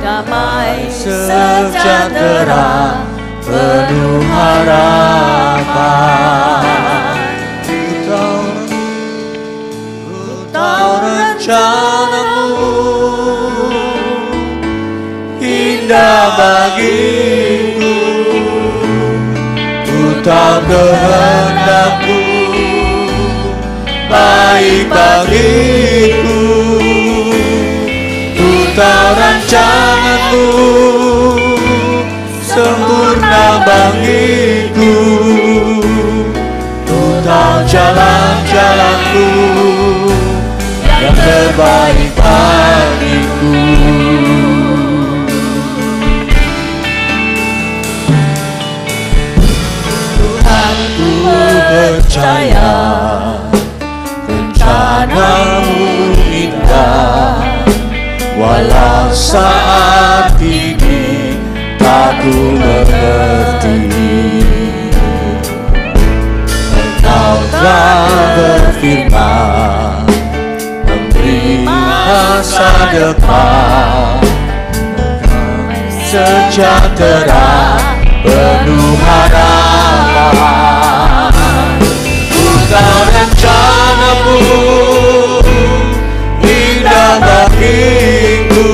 damai sejahtera, penuh harapan. Ku tahu rencana-Mu indah bagiku, tahu kehendak-Mu baik bagiku. Ku tahu rancangan-Mu sempurna bagiku. Ku tahu jalan-jalan-Mu yang terbaik bagiku. Percaya rencana-Mu indah, walau saat ini tak ku mengerti. Engkau telah berfirman, memberi masa depan, sejahtera, penuh harapan. Tahu rencana-Mu indah bagiku,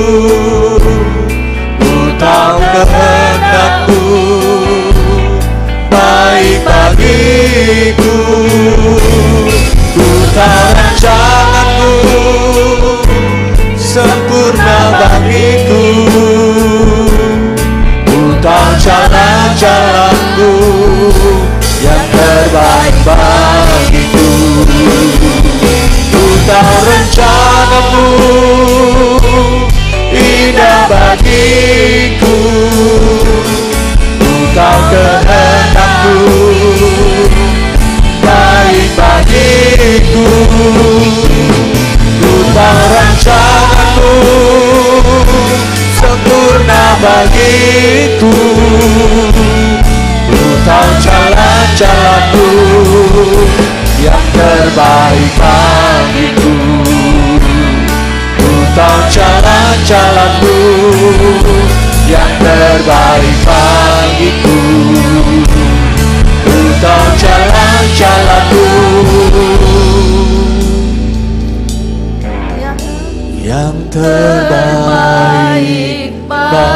ku tahu kehendak-Mu baik bagiku. Ku tahu rancangan-Mu sempurna bagiku. Ku tahu jalan-jalan-Mu yang terbaik bagiku. Ku tahu rencana-Mu indah bagiku, ku tahu kehendak-Mu baik bagiku. Ku tahu rancangan-Mu sempurna bagiku. Ku tahu jalan-jalan-Mu yang terbaik bagiku. Ku tahu jalan-jalan-Mu yang terbaik bagiku. Ku tahu jalan-jalan-Mu yang terbaik bagiku.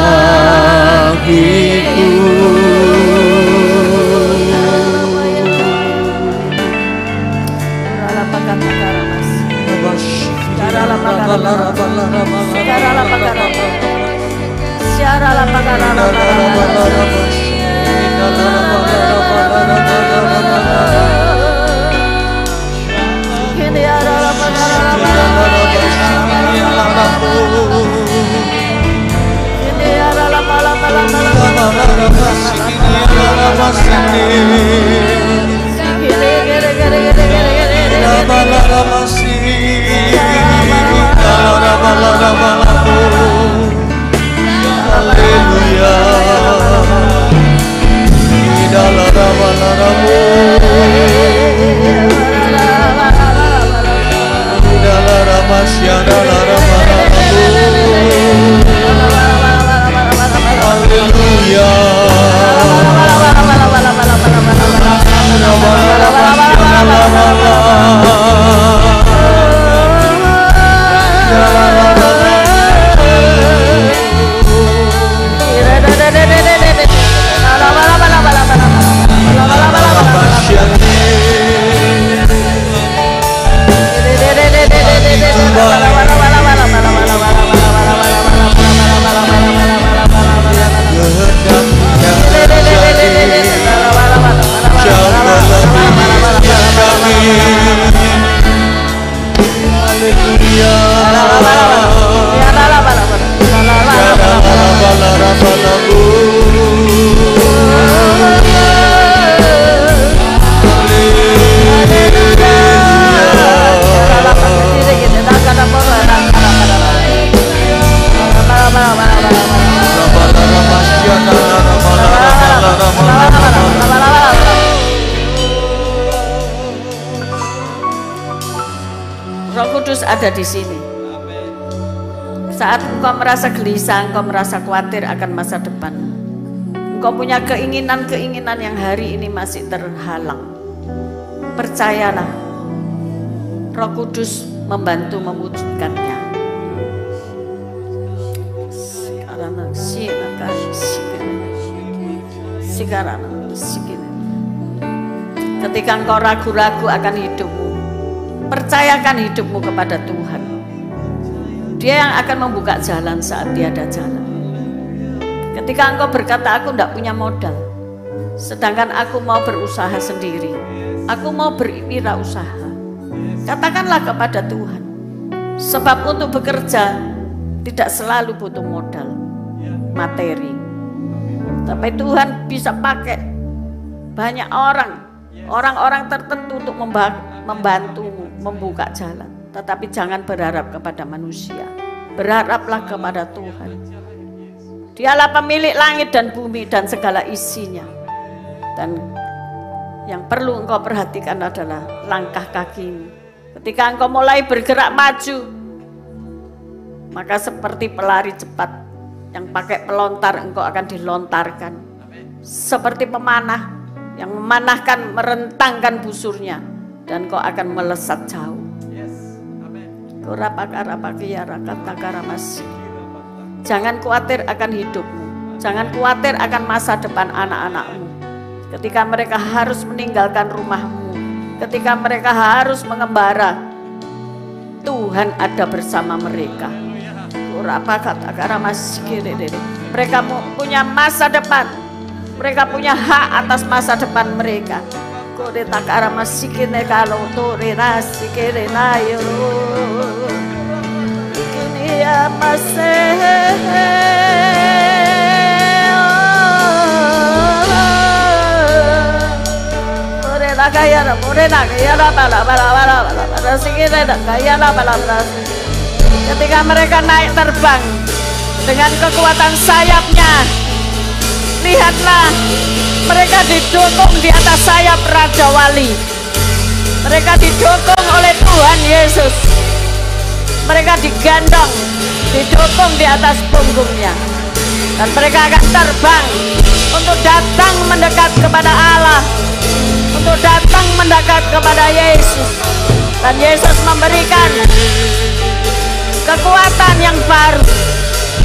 Roh Kudus ada di sini. Saat engkau merasa gelisah, engkau merasa khawatir akan masa depan, engkau punya keinginan-keinginan yang hari ini masih terhalang, percayalah, Roh Kudus membantu mewujudkannya. Ketika engkau ragu-ragu akan hidupmu, percayakan hidupmu kepada Tuhan. Dia yang akan membuka jalan saat tiada jalan. Ketika engkau berkata, aku tidak punya modal, sedangkan aku mau berusaha sendiri, aku mau berwirausaha, katakanlah kepada Tuhan. Sebab untuk bekerja tidak selalu butuh modal, materi. Tapi Tuhan bisa pakai banyak orang-orang tertentu untuk membantumu membuka jalan. Tetapi jangan berharap kepada manusia, berharaplah kepada Tuhan. Dialah pemilik langit dan bumi dan segala isinya. Dan yang perlu engkau perhatikan adalah langkah kakimu. Ketika engkau mulai bergerak maju, maka seperti pelari cepat yang pakai pelontar, engkau akan dilontarkan. Seperti pemanah yang memanahkan, merentangkan busurnya, dan engkau akan melesat jauh. Jangan khawatir akan hidupmu, jangan khawatir akan masa depan anak-anakmu. Ketika mereka harus meninggalkan rumahmu, ketika mereka harus mengembara, Tuhan ada bersama mereka. Mereka punya masa depan, mereka punya hak atas masa depan mereka. Ketika mereka naik terbang dengan kekuatan sayapnya, lihatlah, mereka didukung di atas sayap Raja Wali. Mereka didukung oleh Tuhan Yesus. Mereka digandong, didukung di atas punggungnya. Dan mereka akan terbang untuk datang mendekat kepada Allah, untuk datang mendekat kepada Yesus. Dan Yesus memberikan kekuatan yang baru,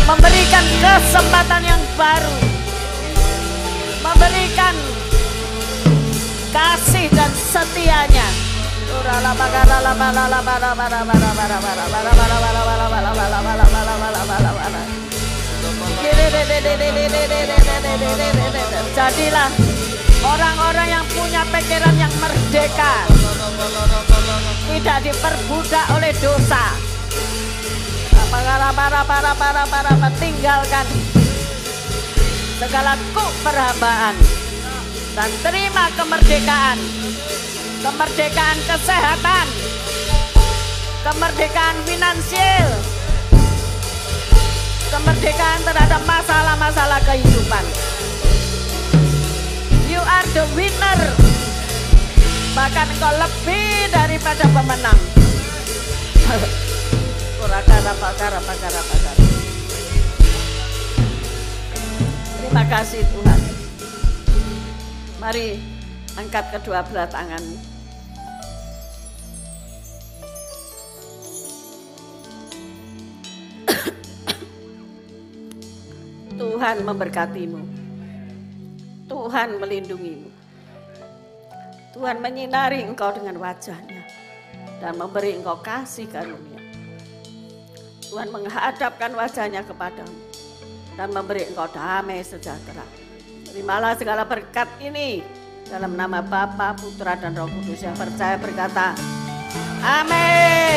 memberikan kesempatan yang baru, memberikan kasih dan setianya. Jadilah orang-orang yang punya pikiran yang merdeka, tidak diperbudak oleh dosa. Tinggalkan segala perhambaan dan terima kemerdekaan. Kemerdekaan kesehatan, kemerdekaan finansial, kemerdekaan terhadap masalah-masalah kehidupan. You are the winner. Bahkan engkau lebih daripada pemenang. Terima kasih Tuhan. Mari angkat kedua belah tanganmu. Tuhan memberkatimu, Tuhan melindungimu, Tuhan menyinari engkau dengan wajahnya dan memberi engkau kasih karunia. Tuhan menghadapkan wajahnya kepadamu dan memberi engkau damai sejahtera. Terimalah segala berkat ini dalam nama Bapa, Putra dan Roh Kudus yang percaya berkata, amin.